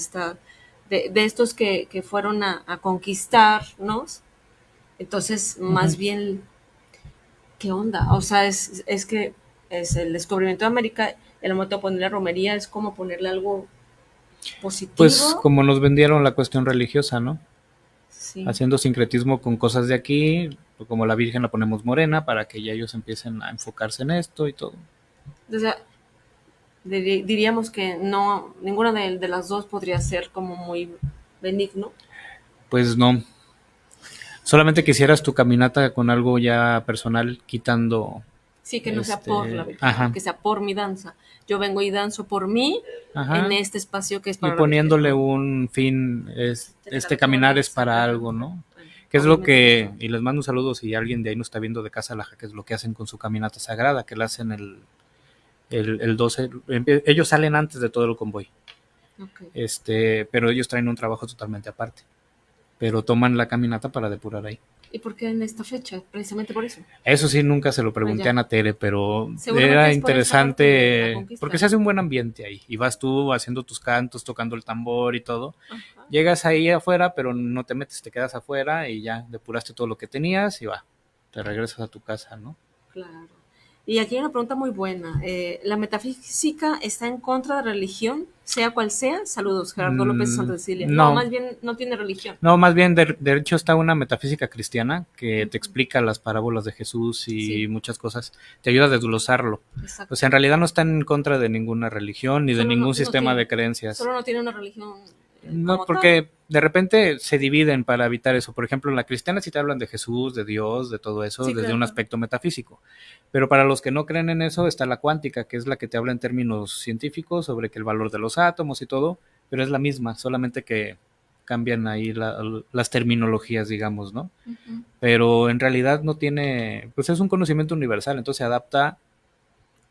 estos que fueron a conquistarnos. Entonces, más Ujú. bien, ¿qué onda? O sea, es que es el descubrimiento de América, el momento de ponerle romería es como ponerle algo Pues positivo. como nos vendieron la cuestión religiosa, ¿no? Sí. Haciendo sincretismo con cosas de aquí, como la Virgen la ponemos morena para que ya ellos empiecen a enfocarse en esto y todo. O sea, diríamos que no, ninguna de las dos podría ser como muy benigno. Pues no, solamente quisieras tu caminata con algo ya personal, quitando Sí, que no sea por la Virgen, ¿no? ajá, Que sea por mi danza. Yo vengo y danzo por mí en ajá, este espacio que es y para la Virgen, poniéndole ¿no? un fin, este caminar es Dedicatoria, para sagrada. algo, ¿no? Bueno, Que es lo obviamente no que, está. y les mando un saludo si alguien de ahí nos está viendo de Casa Laja, que es lo que hacen con su caminata sagrada, que la hacen el 12, ellos salen antes de todo el convoy, Ok. pero ellos traen un trabajo totalmente aparte, pero toman la caminata para depurar ahí. ¿Y por qué en esta fecha? Precisamente por eso. Eso sí, nunca se lo pregunté a Allá. Ana Tere, pero Seguramente era es por eso, porque la interesante porque conquista. se hace un buen ambiente ahí. Y vas tú haciendo tus cantos, tocando el tambor y todo. Ajá, Llegas ahí afuera, pero no te metes, te quedas afuera y ya depuraste todo lo que tenías y va, te regresas a tu casa, ¿no? claro. Y aquí hay una pregunta muy buena. ¿La metafísica está en contra de la religión, sea cual sea? Saludos, Gerardo López de Santa Cecilia. No, No, más bien no tiene religión. no, más bien de hecho está una metafísica cristiana que te Ujú. explica las parábolas de Jesús y Sí, muchas cosas, te ayuda a desglosarlo. O sea, exacto. en realidad no están en contra de ninguna religión ni de Solo no, ningún no sistema tiene, de creencias. solo no tiene una religión No, como tal. porque de repente se dividen para evitar eso. Por ejemplo, en la cristiana sí te hablan de Jesús, de Dios, de todo eso, Sí, desde un claro. aspecto metafísico. Pero para los que no creen en eso está la cuántica, que es la que te habla en términos científicos sobre que el valor de los átomos y todo, pero es la misma, solamente que cambian ahí las terminologías, digamos, ¿no? Ujú. Pero en realidad no tiene, pues es un conocimiento universal, entonces se adapta,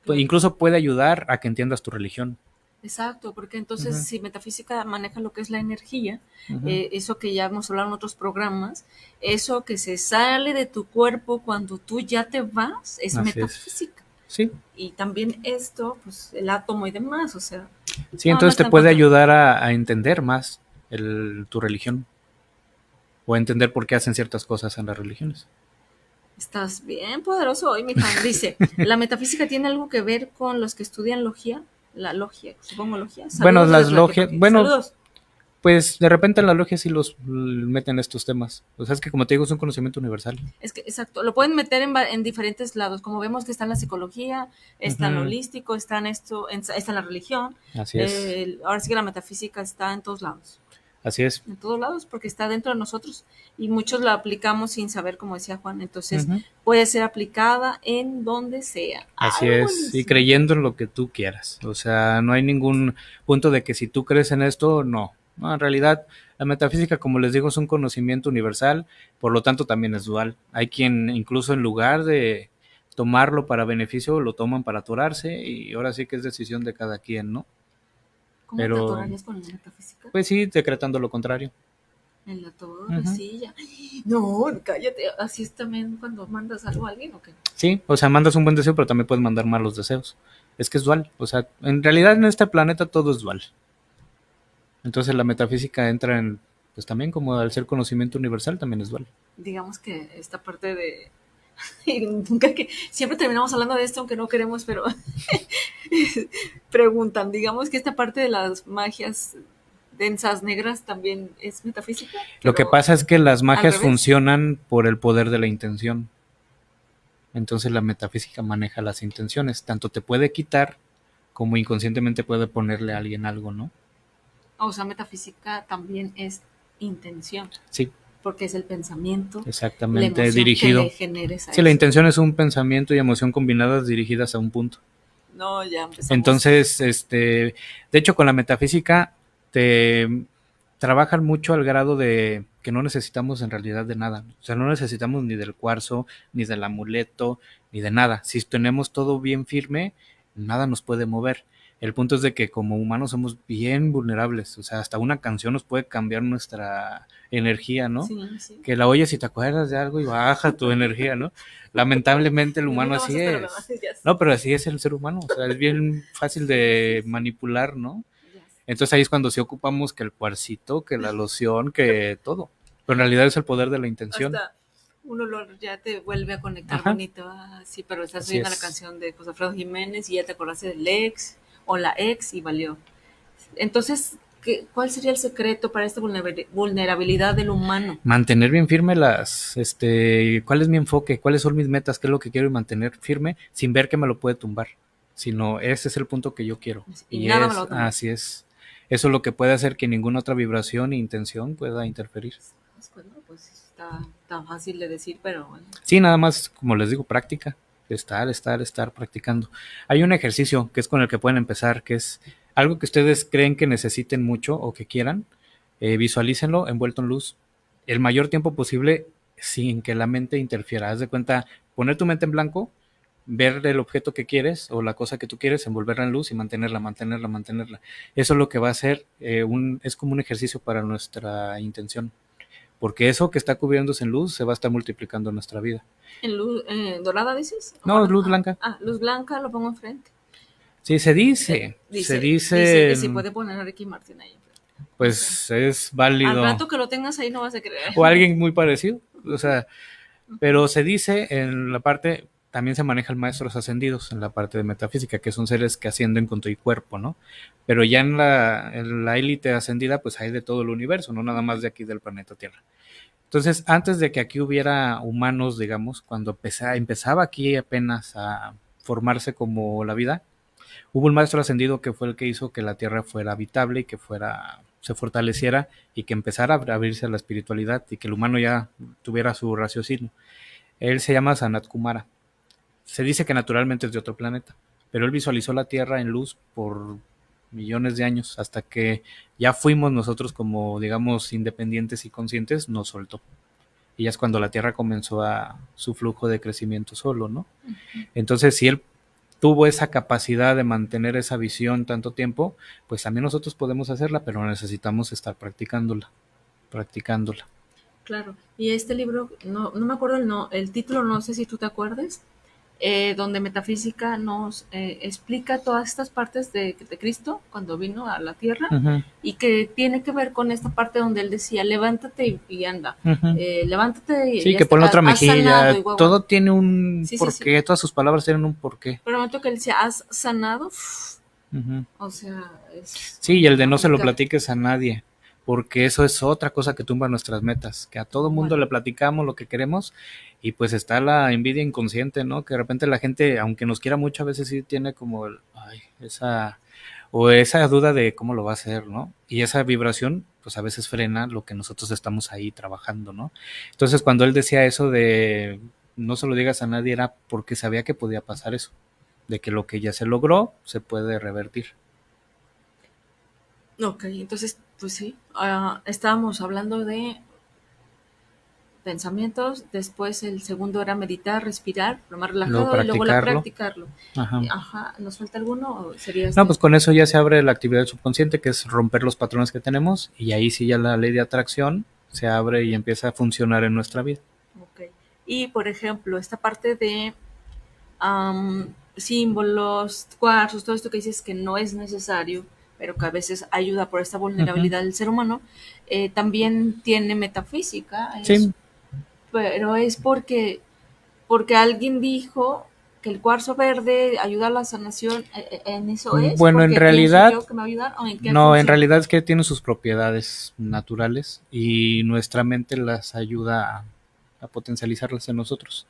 pues Claro. incluso puede ayudar a que entiendas tu religión. Exacto, porque entonces Ujú, si metafísica maneja lo que es la energía, ujú. eso que ya hemos hablado en otros programas, eso que se sale de tu cuerpo cuando tú ya te vas, es Así es. metafísica. Sí, Y también esto, pues el átomo y demás, o sea, sí, no entonces está te en puede contra. ayudar a entender más tu religión o a entender por qué hacen ciertas cosas en las religiones. Estás bien poderoso hoy, mija. Dice, ¿la metafísica tiene algo que ver con los que estudian logia? La logia, supongo logia. Bueno, Saludos las desde logias, Tlaquepaque. bueno, Saludos. Pues de repente en la logia sí los meten estos temas. O sea, es que como te digo, es un conocimiento universal. Es que, exacto, lo pueden meter en diferentes lados, como vemos que está en la psicología, está en lo Ujú. holístico, está en esto, está en la religión, Así es, ahora sí que la metafísica está así es. en todos lados, porque está dentro de nosotros y muchos la aplicamos sin saber, como decía Juan, entonces Ujú. puede ser aplicada en donde sea. Así ¡Ay, es, y buenísimo! creyendo en lo que tú quieras. O sea, no hay ningún punto de que si tú crees en esto, no. No, en realidad, la metafísica, como les digo, es un conocimiento universal, por lo tanto también es dual. Hay quien incluso en lugar de tomarlo para beneficio, lo toman para atorarse y ahora sí que es decisión de cada quien, ¿no? ¿Cómo te Pero, atorarías con la metafísica? pues sí, decretando lo contrario. En la Ujú. torrecilla. No, cállate. Así es también cuando mandas algo a alguien, ¿o qué? Sí, o sea, mandas un buen deseo, pero también puedes mandar malos deseos. Es que es dual. O sea, en realidad en este planeta todo es dual. Entonces la metafísica entra en, pues también como al ser conocimiento universal también es dual. Digamos que esta parte de... y nunca que... Siempre terminamos hablando de esto, aunque no queremos, pero preguntan, digamos que esta parte de las magias densas negras también es metafísica, Lo que pero pasa es que las al magias revés. funcionan por el poder de la intención. Entonces la metafísica maneja las intenciones. Tanto te puede quitar como inconscientemente puede ponerle a alguien algo, ¿no? O sea, metafísica también es intención, Sí, porque es el pensamiento y la exactamente, emoción que le dirigido. generes a Sí, la eso. intención es un pensamiento y emoción combinadas dirigidas a un punto. No, ya empezamos. Entonces, de hecho, con la metafísica te trabajan mucho al grado de que no necesitamos en realidad de nada. O sea, no necesitamos ni del cuarzo, ni del amuleto, ni de nada. Si tenemos todo bien firme, nada nos puede mover. El punto es de que como humanos somos bien vulnerables. O sea, hasta una canción nos puede cambiar nuestra energía, ¿no? Sí, sí. Que la oyes y te acuerdas de algo y baja tu energía, ¿no? Lamentablemente el Y humano nunca más así hasta la mamá. es. Ya sé, No, pero así es el ser humano, o sea, es bien fácil sí, de sí. manipular, ¿no? Ya sé. Entonces ahí es cuando sí ocupamos que el cuarcito, que la loción, que todo. Pero en realidad es el poder de la intención. Hasta un olor ya te vuelve a conectar Ajá, bonito. Ah, sí, pero estás así oyendo la es. canción de José Alfredo Jiménez y ya te acordaste del ex o la ex y valió. Entonces, ¿cuál sería el secreto para esta vulnerabilidad del humano? Mantener bien firme cuál es mi enfoque, cuáles son mis metas, qué es lo que quiero y mantener firme sin ver que me lo puede tumbar, sino ese es el punto que yo quiero. Y Y nada me lo va a tomar. así es. Eso es lo que puede hacer que ninguna otra vibración e intención pueda interferir. Bueno, pues está tan fácil de decir, pero bueno. Sí, nada más, como les digo, práctica. Estar practicando. Hay un ejercicio que es con el que pueden empezar, que es algo que ustedes creen que necesiten mucho o que quieran. Visualícenlo envuelto en luz el mayor tiempo posible sin que la mente interfiera. Haz de cuenta, poner tu mente en blanco, ver el objeto que quieres o la cosa que tú quieres, envolverla en luz y mantenerla. Eso es lo que va a hacer, es como un ejercicio para nuestra intención. Porque eso que está cubriéndose en luz se va a estar multiplicando en nuestra vida. ¿En luz dorada dices? No, es Bueno, luz blanca. luz blanca lo pongo enfrente. Sí, se Dice que dice, si puede poner a Ricky Martin ahí enfrente. No sé. pues es Al válido. rato que lo tengas ahí no vas a creer. O alguien muy parecido, o sea, pero se dice en la parte, también se maneja el maestros ascendidos, en la parte de metafísica, que son seres que ascienden con tu cuerpo, ¿no? Pero ya en la élite ascendida, pues hay de todo el universo, no nada más de aquí del planeta Tierra. Entonces, antes de que aquí hubiera humanos, digamos, cuando empezaba aquí apenas a formarse como la vida, hubo un maestro ascendido que fue el que hizo que la tierra fuera habitable y que se fortaleciera y que empezara a abrirse a la espiritualidad y que el humano ya tuviera su raciocinio. Él se llama Sanat Kumara. Se dice que naturalmente es de otro planeta, pero él visualizó la tierra en luz por millones de años hasta que ya fuimos nosotros como digamos independientes y conscientes, nos soltó. Y ya es cuando la tierra comenzó a su flujo de crecimiento solo, ¿no? Entonces, si él tuvo esa capacidad de mantener esa visión tanto tiempo, pues también nosotros podemos hacerla, pero necesitamos estar practicándola. Claro. Y este libro, no me acuerdo el título, no sé si tú te acuerdas, donde Metafísica nos explica todas estas partes de Cristo cuando vino a la tierra Uh-huh, y que tiene que ver con esta parte donde él decía, levántate y anda, uh-huh. levántate Sí, y que pon la otra has sanado y mejilla, guau, guau. todo tiene un Sí, sí, sí. porqué, todas sus palabras tienen un porqué. Pero el momento que él decía, has sanado, Uh-huh. o sea, es Sí, y el de no se lo aplicar. platiques a nadie, porque eso es otra cosa que tumba nuestras metas, que a todo mundo Bueno, le platicamos lo que queremos y pues está la envidia inconsciente, ¿no? Que de repente la gente, aunque nos quiera mucho, a veces sí tiene como esa duda de cómo lo va a hacer, ¿no? Y esa vibración, pues a veces frena lo que nosotros estamos ahí trabajando, ¿no? Entonces, cuando él decía eso de no se lo digas a nadie, era porque sabía que podía pasar eso, de que lo que ya se logró se puede revertir. ok, entonces, pues sí, estábamos hablando de pensamientos, después el segundo era meditar, respirar, lo más Luego relajado y luego la practicarlo. practicarlo. Ajá. Ajá, ¿nos falta alguno o sería No, este? pues con eso ya se abre la actividad subconsciente, que es romper los patrones que tenemos, y ahí sí ya la ley de atracción se abre y empieza a funcionar en nuestra vida. Ok. Y por ejemplo, esta parte de símbolos, cuarzos, todo esto que dices que no es necesario, pero que a veces ayuda por esta Ujú. vulnerabilidad del ser humano, también tiene metafísica, Sí, pero es porque alguien dijo que el cuarzo verde ayuda a la sanación, en eso es, bueno, en porque pienso realidad, yo que me va a ayudar, o en qué no, en funciona. realidad es que tiene sus propiedades naturales y nuestra mente las ayuda a potencializarlas en nosotros.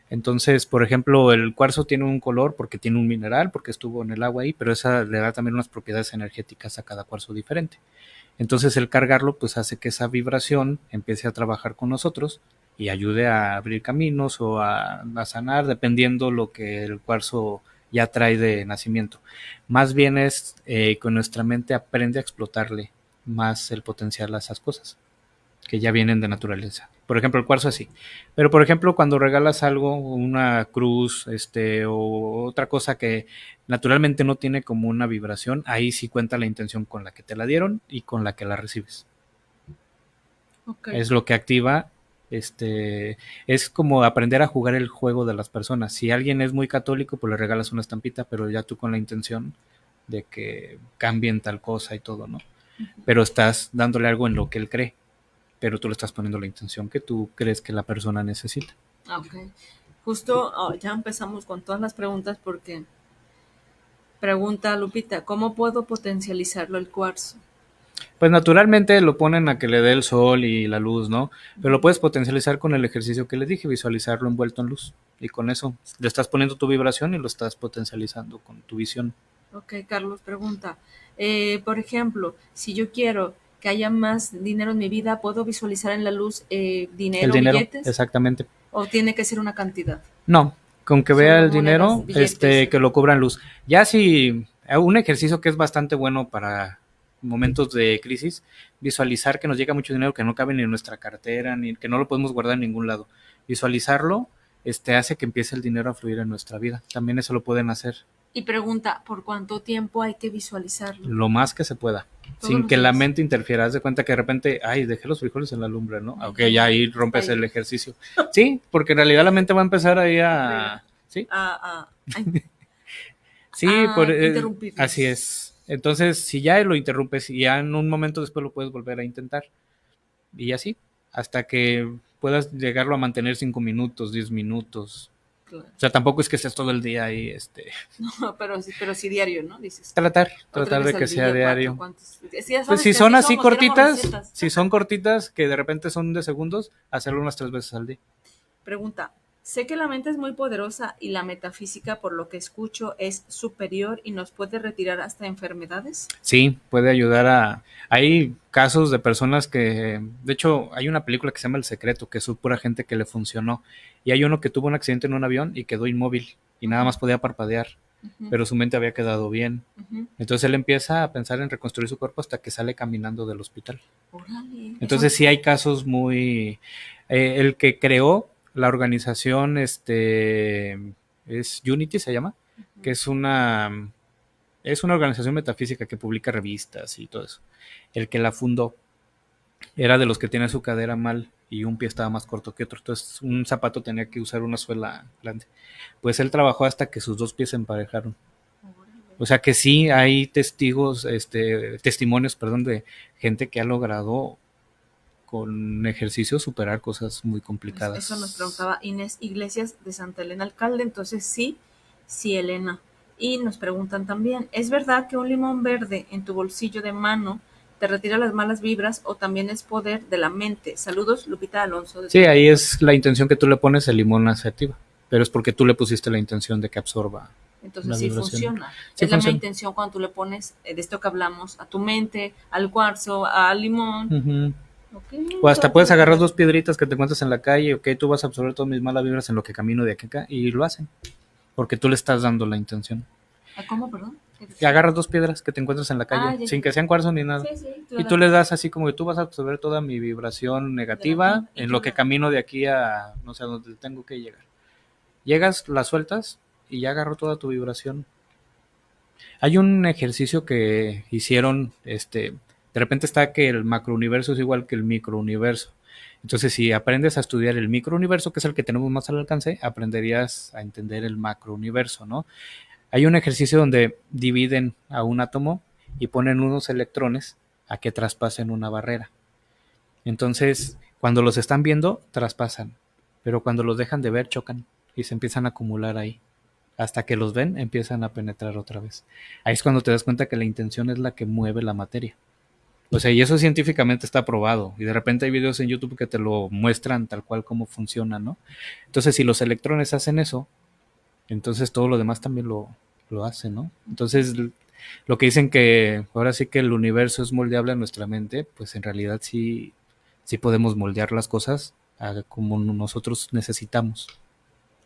Entonces, por ejemplo, el cuarzo tiene un color porque tiene un mineral, porque estuvo en el agua ahí, pero esa le da también unas propiedades energéticas a cada cuarzo diferente. Entonces, el cargarlo, pues hace que esa vibración empiece a trabajar con nosotros y ayude a abrir caminos o a sanar, dependiendo lo que el cuarzo ya trae de nacimiento. Más bien es que nuestra mente aprende a explotarle más el potencial a esas cosas que ya vienen de naturaleza. Por ejemplo, el cuarzo así. Pero por ejemplo, cuando regalas algo, una cruz, o otra cosa que naturalmente no tiene como una vibración, ahí sí cuenta la intención con la que te la dieron y con la que la recibes. Ok. Es lo que activa, es como aprender a jugar el juego de las personas. Si alguien es muy católico, pues le regalas una estampita, pero ya tú con la intención de que cambien tal cosa y todo, ¿no? Pero estás dándole algo en lo que él cree, pero tú le estás poniendo la intención que tú crees que la persona necesita. Ok. Justo ya empezamos con todas las preguntas porque pregunta Lupita, ¿cómo puedo potencializarlo el cuarzo? Pues naturalmente lo ponen a que le dé el sol y la luz, ¿no? Pero lo Ujú. puedes potencializar con el ejercicio que les dije, visualizarlo envuelto en luz. Y con eso le estás poniendo tu vibración y lo estás potencializando con tu visión. Ok, Carlos pregunta, por ejemplo, si yo quiero que haya más dinero en mi vida, ¿puedo visualizar en la luz El dinero, dinero, billetes? exactamente. ¿O tiene que ser una cantidad? No, con que vea Solo el monedas, dinero, billetes. que lo cubran luz. Ya si un ejercicio que es bastante bueno para momentos de crisis, visualizar que nos llega mucho dinero que no cabe ni en nuestra cartera, ni que no lo podemos guardar en ningún lado. Visualizarlo, hace que empiece el dinero a fluir en nuestra vida. También eso lo pueden hacer Y pregunta, ¿por cuánto tiempo hay que visualizarlo? lo más que se pueda, Todos sin los que la días. mente interfiera. Haz de cuenta que de repente, ay, dejé los frijoles en la lumbre, ¿no? Ok, ya Ay, ahí hasta rompes ahí. el ejercicio. Sí, porque en realidad la mente va a empezar ahí Fregar. a... Sí, A, a, sí, a así interrumpirnos. es. Entonces, si ya lo interrumpes y ya en un momento después lo puedes volver a intentar. Y así, hasta que puedas llegarlo a mantener 5 minutos, 10 minutos. Claro. O sea, tampoco es que estés todo el día ahí, No, pero sí diario, ¿no? Dices. O tres tratar de veces que al sea día, cuatro, diario. ¿cuántos? Sí, ya Pues sabes si que son así así somos, queremos cortitas, recetas. si son cortitas, que de repente son de segundos, hacerlo unas 3 veces al día. Pregunta, sé que la mente es muy poderosa y la metafísica, por lo que escucho, es superior y nos puede retirar hasta enfermedades. Sí, puede ayudar a... Hay casos de personas que... De hecho, hay una película que se llama El Secreto, que es pura gente que le funcionó. Y hay uno que tuvo un accidente en un avión y quedó inmóvil y nada Ujú, más podía parpadear, ujú, pero su mente había quedado bien. ujú. Entonces él empieza a pensar en reconstruir su cuerpo hasta que sale caminando del hospital. Órale, eso. Entonces sí hay casos muy... el que creó la organización, es Unity, se llama, que es una organización metafísica que publica revistas y todo eso. El que la fundó era de los que tenía su cadera mal y un pie estaba más corto que otro. Entonces un zapato tenía que usar una suela grande. Pues él trabajó hasta que sus dos pies se emparejaron. Órale. O sea que sí hay testimonios, perdón, de gente que ha logrado con ejercicio superar cosas muy Eso nos complicadas. preguntaba Inés Iglesias de Santa Elena Alcalde, entonces sí, sí, Elena. Y nos preguntan también, ¿es verdad que un limón verde en tu bolsillo de mano te retira las malas vibras o también es poder de la mente. Saludos, Lupita Alonso. Sí, ahí es la intención que tú le pones, el limón se activa, pero es porque tú le pusiste la intención de que absorba Entonces la sí vibración. funciona. Sí Es la misma funciona. intención cuando tú le pones de esto que hablamos a tu mente, al cuarzo, al limón. Ujú. Okay, O hasta puedes agarrar 2 piedritas que te encuentras en la calle, ok, tú vas a absorber todas mis malas vibras en lo que camino de aquí a acá, y lo hacen, porque tú le estás dando la intención. ¿Cómo, perdón? Que agarras 2 piedras que te encuentras en la calle, Ya, sin que sean cuarzo ni nada, sí, sí, y tú le das así como que tú vas a absorber toda mi vibración negativa en lo que camino de aquí a, no sé, a donde tengo que llegar. Llegas, la sueltas y ya agarró toda tu vibración. Hay un ejercicio que hicieron, de repente está que el macrouniverso es igual que el microuniverso. Entonces, si aprendes a estudiar el microuniverso, que es el que tenemos más al alcance, aprenderías a entender el macrouniverso, ¿no? Hay un ejercicio donde dividen a un átomo y ponen unos electrones a que traspasen una barrera. Entonces, cuando los están viendo, traspasan, pero cuando los dejan de ver, chocan y se empiezan a acumular ahí. Hasta que los ven, empiezan a penetrar otra vez. Ahí es cuando te das cuenta que la intención es la que mueve la materia. O sea, y eso científicamente está probado. Y de repente hay videos en YouTube que te lo muestran tal cual como funciona, ¿no? Entonces, si los electrones hacen eso, entonces todo lo demás también lo hace, ¿no? Entonces, lo que dicen que ahora sí que el universo es moldeable a nuestra mente, pues en realidad sí, sí podemos moldear las cosas a como nosotros necesitamos.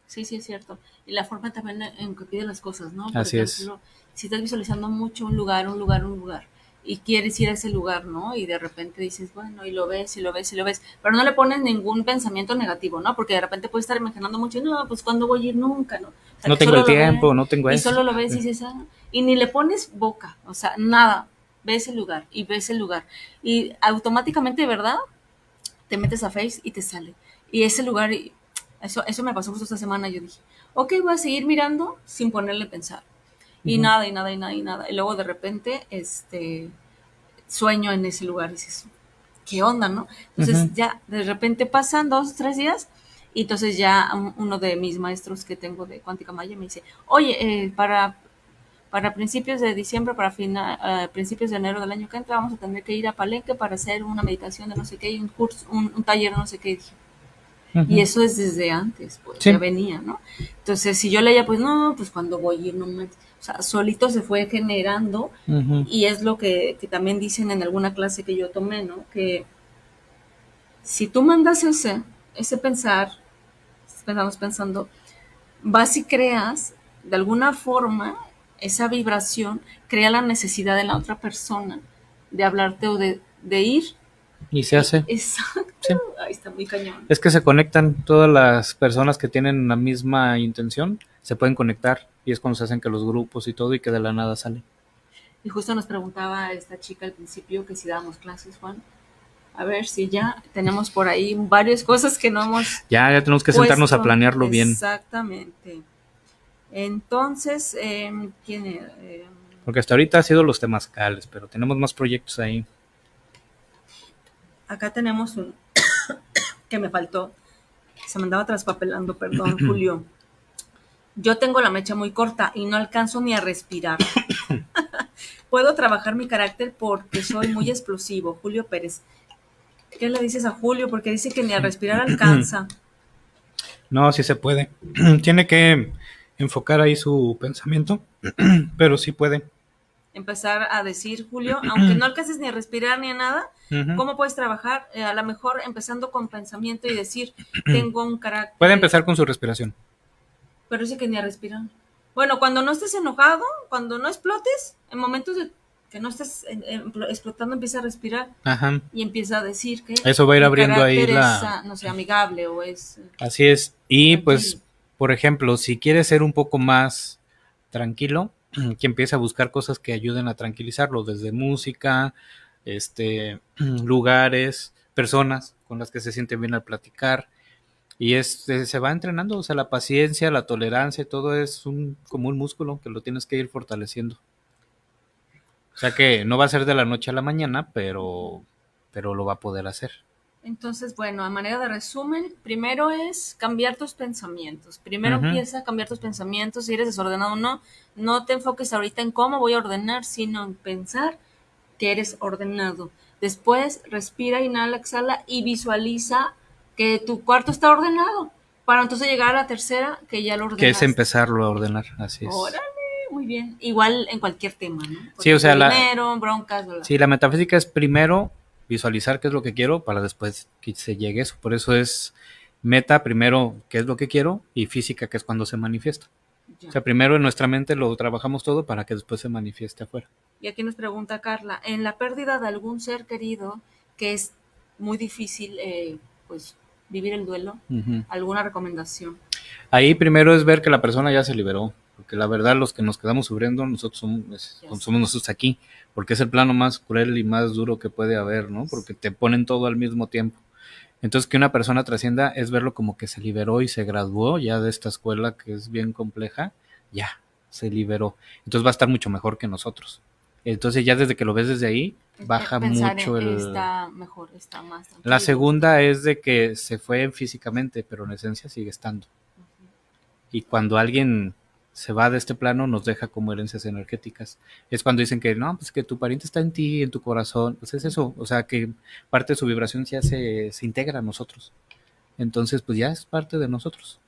Sí, sí, es cierto. Y la forma también en que pide las cosas, ¿no? Por Así es. ejemplo, si estás visualizando mucho un lugar, un lugar, un lugar, y quieres ir a ese lugar, ¿no? Y de repente dices, bueno, y lo ves, y lo ves, y lo ves, pero no le pones ningún pensamiento negativo, ¿no? Porque de repente puedes estar imaginando mucho, no, pues ¿cuándo voy a ir? Nunca, ¿no? O sea, No que tengo solo el lo ves, tiempo, no tengo y eso. solo lo ves y dices, y ni le pones boca, o sea, nada, ves el lugar, y ves el lugar, y automáticamente, ¿verdad? Te metes a Face y te sale. Y ese lugar, eso me pasó justo esta semana, yo dije, ok, voy a seguir mirando sin ponerle pensar. Y Ujú. nada, y nada, y nada, y nada. Y luego de repente, sueño en ese lugar y dices, ¿qué onda, no? Ujú. Entonces ya de repente pasan 2, 3 días y entonces ya uno de mis maestros que tengo de Cuántica Maya me dice, oye, para principios de diciembre, principios de enero del año que entra, vamos a tener que ir a Palenque para hacer una meditación de no sé qué y un curso, un taller de no sé qué. Y dije, y Ujú. eso es desde antes, pues ya Sí. venía, ¿no? Entonces, si yo leía, pues no, pues cuando voy a ir, no manches. O sea, solito se fue generando Ujú. y es lo que también dicen en alguna clase que yo tomé, ¿no? Que si tú mandas ese pensar, estamos pensando, vas y creas de alguna forma esa vibración, crea la necesidad de la otra persona de hablarte o de ir. Y se hace. Exacto, Sí. ahí está muy cañón. Es que se conectan todas las personas que tienen la misma intención, se pueden conectar y es cuando se hacen que los grupos y todo y que de la nada sale. Y justo nos preguntaba esta chica al principio que si dábamos clases, Juan. A ver si ya tenemos por ahí varias cosas que no hemos Ya tenemos que sentarnos a puesto. planearlo bien, Exactamente. Entonces, ¿quién era? porque hasta ahorita ha sido los temazcales, pero tenemos más proyectos ahí. Acá tenemos un que me faltó. Se me andaba traspapelando, perdón, Julio. Yo tengo la mecha muy corta y no alcanzo ni a respirar. Puedo trabajar mi carácter porque soy muy explosivo. Julio Pérez. ¿Qué le dices a Julio? Porque dice que ni a respirar alcanza. No, sí se puede. Tiene que enfocar ahí su pensamiento, pero sí puede. Empezar a decir, Julio, aunque no alcances ni a respirar ni a nada, Ujú. ¿cómo puedes trabajar? A lo mejor empezando con pensamiento y decir, tengo un Puede carácter, empezar con su respiración. pero dice que ni a respirar. Bueno, cuando no estés enojado, cuando no explotes, en momentos de que no estés explotando, empieza a respirar Ajá. y empieza a decir que Eso va a ir mi abriendo ahí carácter es, la... no sé, amigable o es Así es. Y tranquilo. pues, por ejemplo, si quieres ser un poco más tranquilo, que empiece a buscar cosas que ayuden a tranquilizarlo, desde música, lugares, personas con las que se siente bien al platicar. Y se va entrenando, o sea, la paciencia, la tolerancia, todo es como un músculo que lo tienes que ir fortaleciendo. O sea que no va a ser de la noche a la mañana, pero lo va a poder hacer. Entonces, bueno, a manera de resumen, primero es cambiar tus pensamientos. Primero Ujú. empieza a cambiar tus pensamientos. Si eres desordenado o no, no te enfoques ahorita en cómo voy a ordenar, sino en pensar que eres ordenado. Después respira, inhala, exhala y visualiza que tu cuarto está ordenado. Para entonces llegar a la tercera, que ya lo Que es ordenaste. empezarlo a ordenar, así es. Órale, muy bien. Igual en cualquier tema, ¿no? Por Sí, o sea, ejemplo, dinero, broncas, bla, bla. sí, la metafísica es primero visualizar qué es lo que quiero para después que se llegue eso. Por eso es meta, primero qué es lo que quiero, y física, que es cuando se manifiesta. Ya. O sea, primero en nuestra mente lo trabajamos todo para que después se manifieste afuera. Y aquí nos pregunta Carla, en la pérdida de algún ser querido, que es muy difícil, pues, vivir el duelo, ¿alguna recomendación? Ahí primero es ver que la persona ya se liberó, porque la verdad los que nos quedamos sufriendo nosotros somos nosotros aquí, porque es el plano más cruel y más duro que puede haber, ¿no? Porque te ponen todo al mismo tiempo. Entonces, que una persona trascienda es verlo como que se liberó y se graduó ya de esta escuela que es bien compleja, ya, se liberó. Entonces va a estar mucho mejor que nosotros. Entonces ya desde que lo ves desde ahí, baja mucho el... Está mejor, está más tranquilo. La segunda es de que se fue físicamente, pero en esencia sigue estando. Y cuando alguien se va de este plano, nos deja como herencias energéticas. Es cuando dicen que no, pues que tu pariente está en ti, en tu corazón. Pues es eso, o sea que parte de su vibración ya se integra a nosotros. Entonces, pues ya es parte de nosotros.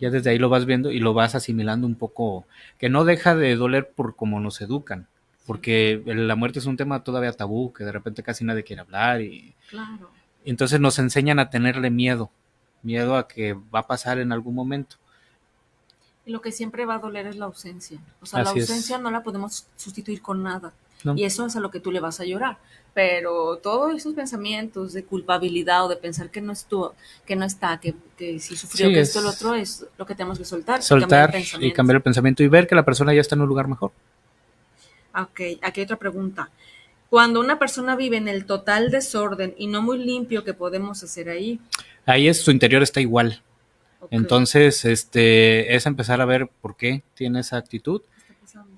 Ya desde ahí lo vas viendo y lo vas asimilando un poco, que no deja de doler por cómo nos educan. Porque la muerte es un tema todavía tabú, que de repente casi nadie quiere hablar. Y claro. entonces nos enseñan a tenerle miedo a que va a pasar en algún momento. Y lo que siempre va a doler es la ausencia. O sea, Así la ausencia es. no la podemos sustituir con nada. ¿No? Y eso es a lo que tú le vas a llorar. Pero todos esos pensamientos de culpabilidad o de pensar que no estuvo, que no está, que si sufrió, Sí, que esto, lo otro, es lo que tenemos que soltar. Soltar y cambiar el pensamiento y ver que la persona ya está en un lugar mejor. Ok, aquí hay otra pregunta. Cuando una persona vive en el total desorden y no muy limpio, ¿qué podemos hacer ahí? Ahí su interior está igual. Okay. Entonces, es empezar a ver por qué tiene esa actitud.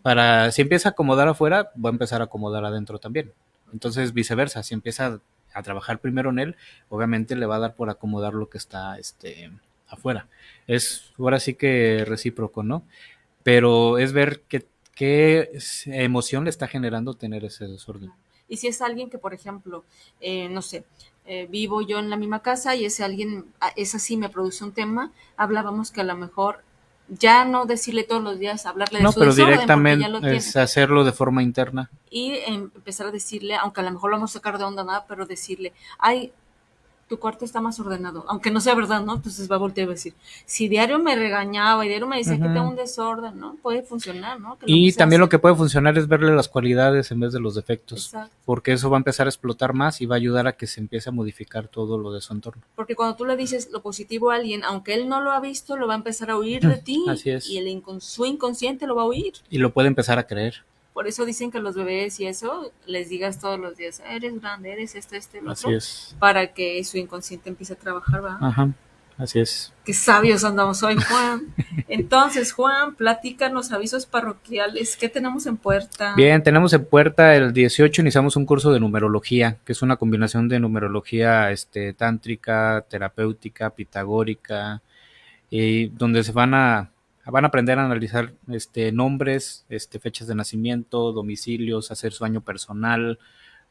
Para, si empieza a acomodar afuera, va a empezar a acomodar adentro también. Entonces, viceversa, si empieza a trabajar primero en él, obviamente le va a dar por acomodar lo que está afuera. Es ahora sí que recíproco, ¿no? Pero es ver qué emoción le está generando tener ese desorden. Y si es alguien que, por ejemplo, no sé, vivo yo en la misma casa y ese alguien, es así, me produce un tema, hablábamos que a lo mejor ya no decirle todos los días, hablarle de no, su pero desorden, directamente ya lo es hacerlo de forma interna. Y empezar a decirle, aunque a lo mejor lo vamos a sacar de onda nada, pero decirle, ay, tu cuarto está más ordenado, aunque no sea verdad, ¿no? Entonces va a voltear a decir, si diario me regañaba y diario me decía que tengo un desorden, ¿no? Puede funcionar, ¿no? Que y también lo que puede funcionar es verle las cualidades en vez de los defectos. Exacto. Porque eso va a empezar a explotar más y va a ayudar a que se empiece a modificar todo lo de su entorno. Porque cuando tú le dices lo positivo a alguien, aunque él no lo ha visto, lo va a empezar a oír de ti. Así es. Y su inconsciente lo va a oír. Y lo puede empezar a creer. Por eso dicen que a los bebés y eso, les digas todos los días, eres grande, eres esto, lo otro. Así es. Para que su inconsciente empiece a trabajar, ¿verdad? Ajá, así es. Qué sabios andamos hoy, Juan. Entonces, Juan, platícanos avisos parroquiales. ¿Qué tenemos en puerta? Bien, tenemos en puerta el 18, iniciamos un curso de numerología, que es una combinación de numerología tántrica, terapéutica, pitagórica, y donde se van a aprender a analizar nombres, fechas de nacimiento, domicilios, hacer su año personal,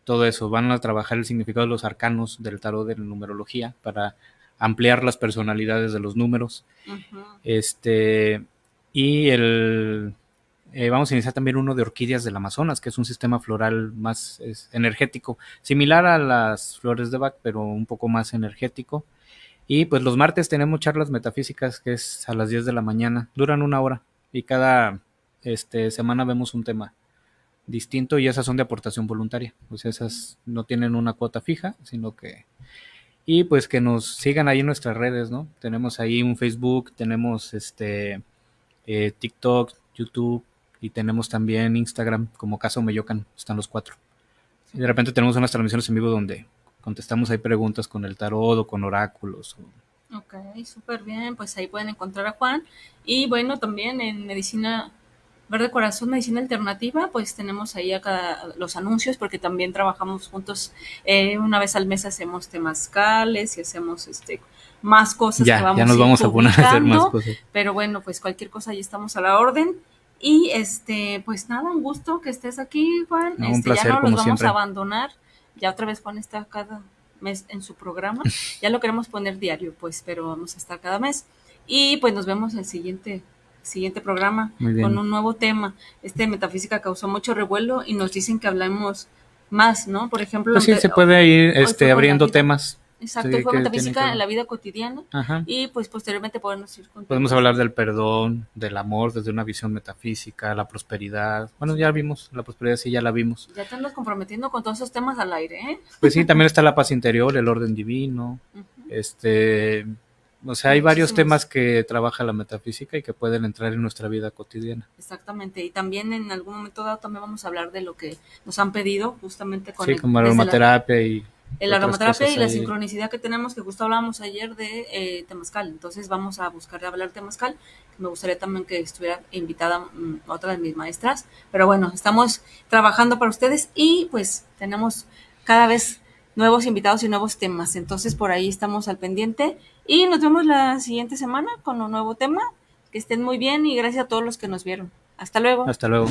todo eso. Van a trabajar el significado de los arcanos del tarot de la numerología para ampliar las personalidades de los números. Uh-huh. Y vamos a iniciar también uno de orquídeas del Amazonas, que es un sistema floral más energético, similar a las flores de Bach, pero un poco más energético. Y pues los martes tenemos charlas metafísicas, que es a las 10 de la mañana, duran 1 hora y cada semana vemos un tema distinto y esas son de aportación voluntaria, pues esas no tienen una cuota fija, sino que... Y pues que nos sigan ahí en nuestras redes, ¿no? Tenemos ahí un Facebook, tenemos TikTok, YouTube y tenemos también Instagram como Casa Omeyocan, están los 4. Y de repente tenemos unas transmisiones en vivo donde contestamos ahí preguntas con el tarot o con oráculos. Ok, súper bien, pues ahí pueden encontrar a Juan. Y bueno, también en Medicina Verde Corazón, Medicina Alternativa, pues tenemos ahí acá los anuncios, porque también trabajamos juntos. Una vez al mes hacemos temazcales y hacemos más cosas que vamos ya nos vamos a poner a hacer más cosas. Pero bueno, pues cualquier cosa ahí estamos a la orden. Y pues nada, un gusto que estés aquí, Juan. No, un Ya placer, no los como vamos siempre. a abandonar. Ya otra vez Juan está cada mes en su programa. Ya lo queremos poner diario, pues, pero vamos a estar cada mes. Y pues nos vemos el siguiente programa Muy con bien. un nuevo tema. Metafísica causó mucho revuelo y nos dicen que hablemos más, ¿no? Por ejemplo, Pues sí, se puede ir hoy fue con la abriendo vida. temas. Exacto, Sí, fue que tienen que metafísica ver. en la vida cotidiana Ajá. y pues posteriormente podemos ir con Podemos temas. hablar del perdón, del amor desde una visión metafísica, la prosperidad. Bueno, ya vimos, la prosperidad sí ya la vimos. Ya te andas comprometiendo con todos esos temas al aire, ¿eh? Pues sí, también está la paz interior, el orden divino. O sea, hay varios temas Muchísimos. que trabaja la metafísica y que pueden entrar en nuestra vida cotidiana. Exactamente. Y también en algún momento dado también vamos a hablar de lo que nos han pedido justamente Sí, como la desde aromaterapia y la otras aromaterapia cosas y la ahí. sincronicidad que tenemos, que justo hablábamos ayer de temazcal. Entonces vamos a buscar de hablar temazcal, que me gustaría también que estuviera invitada otra de mis maestras. Pero bueno, estamos trabajando para ustedes y pues tenemos cada vez nuevos invitados y nuevos temas. Entonces por ahí estamos al pendiente y nos vemos la siguiente semana con un nuevo tema. Que estén muy bien y gracias a todos los que nos vieron. Hasta luego. Hasta luego.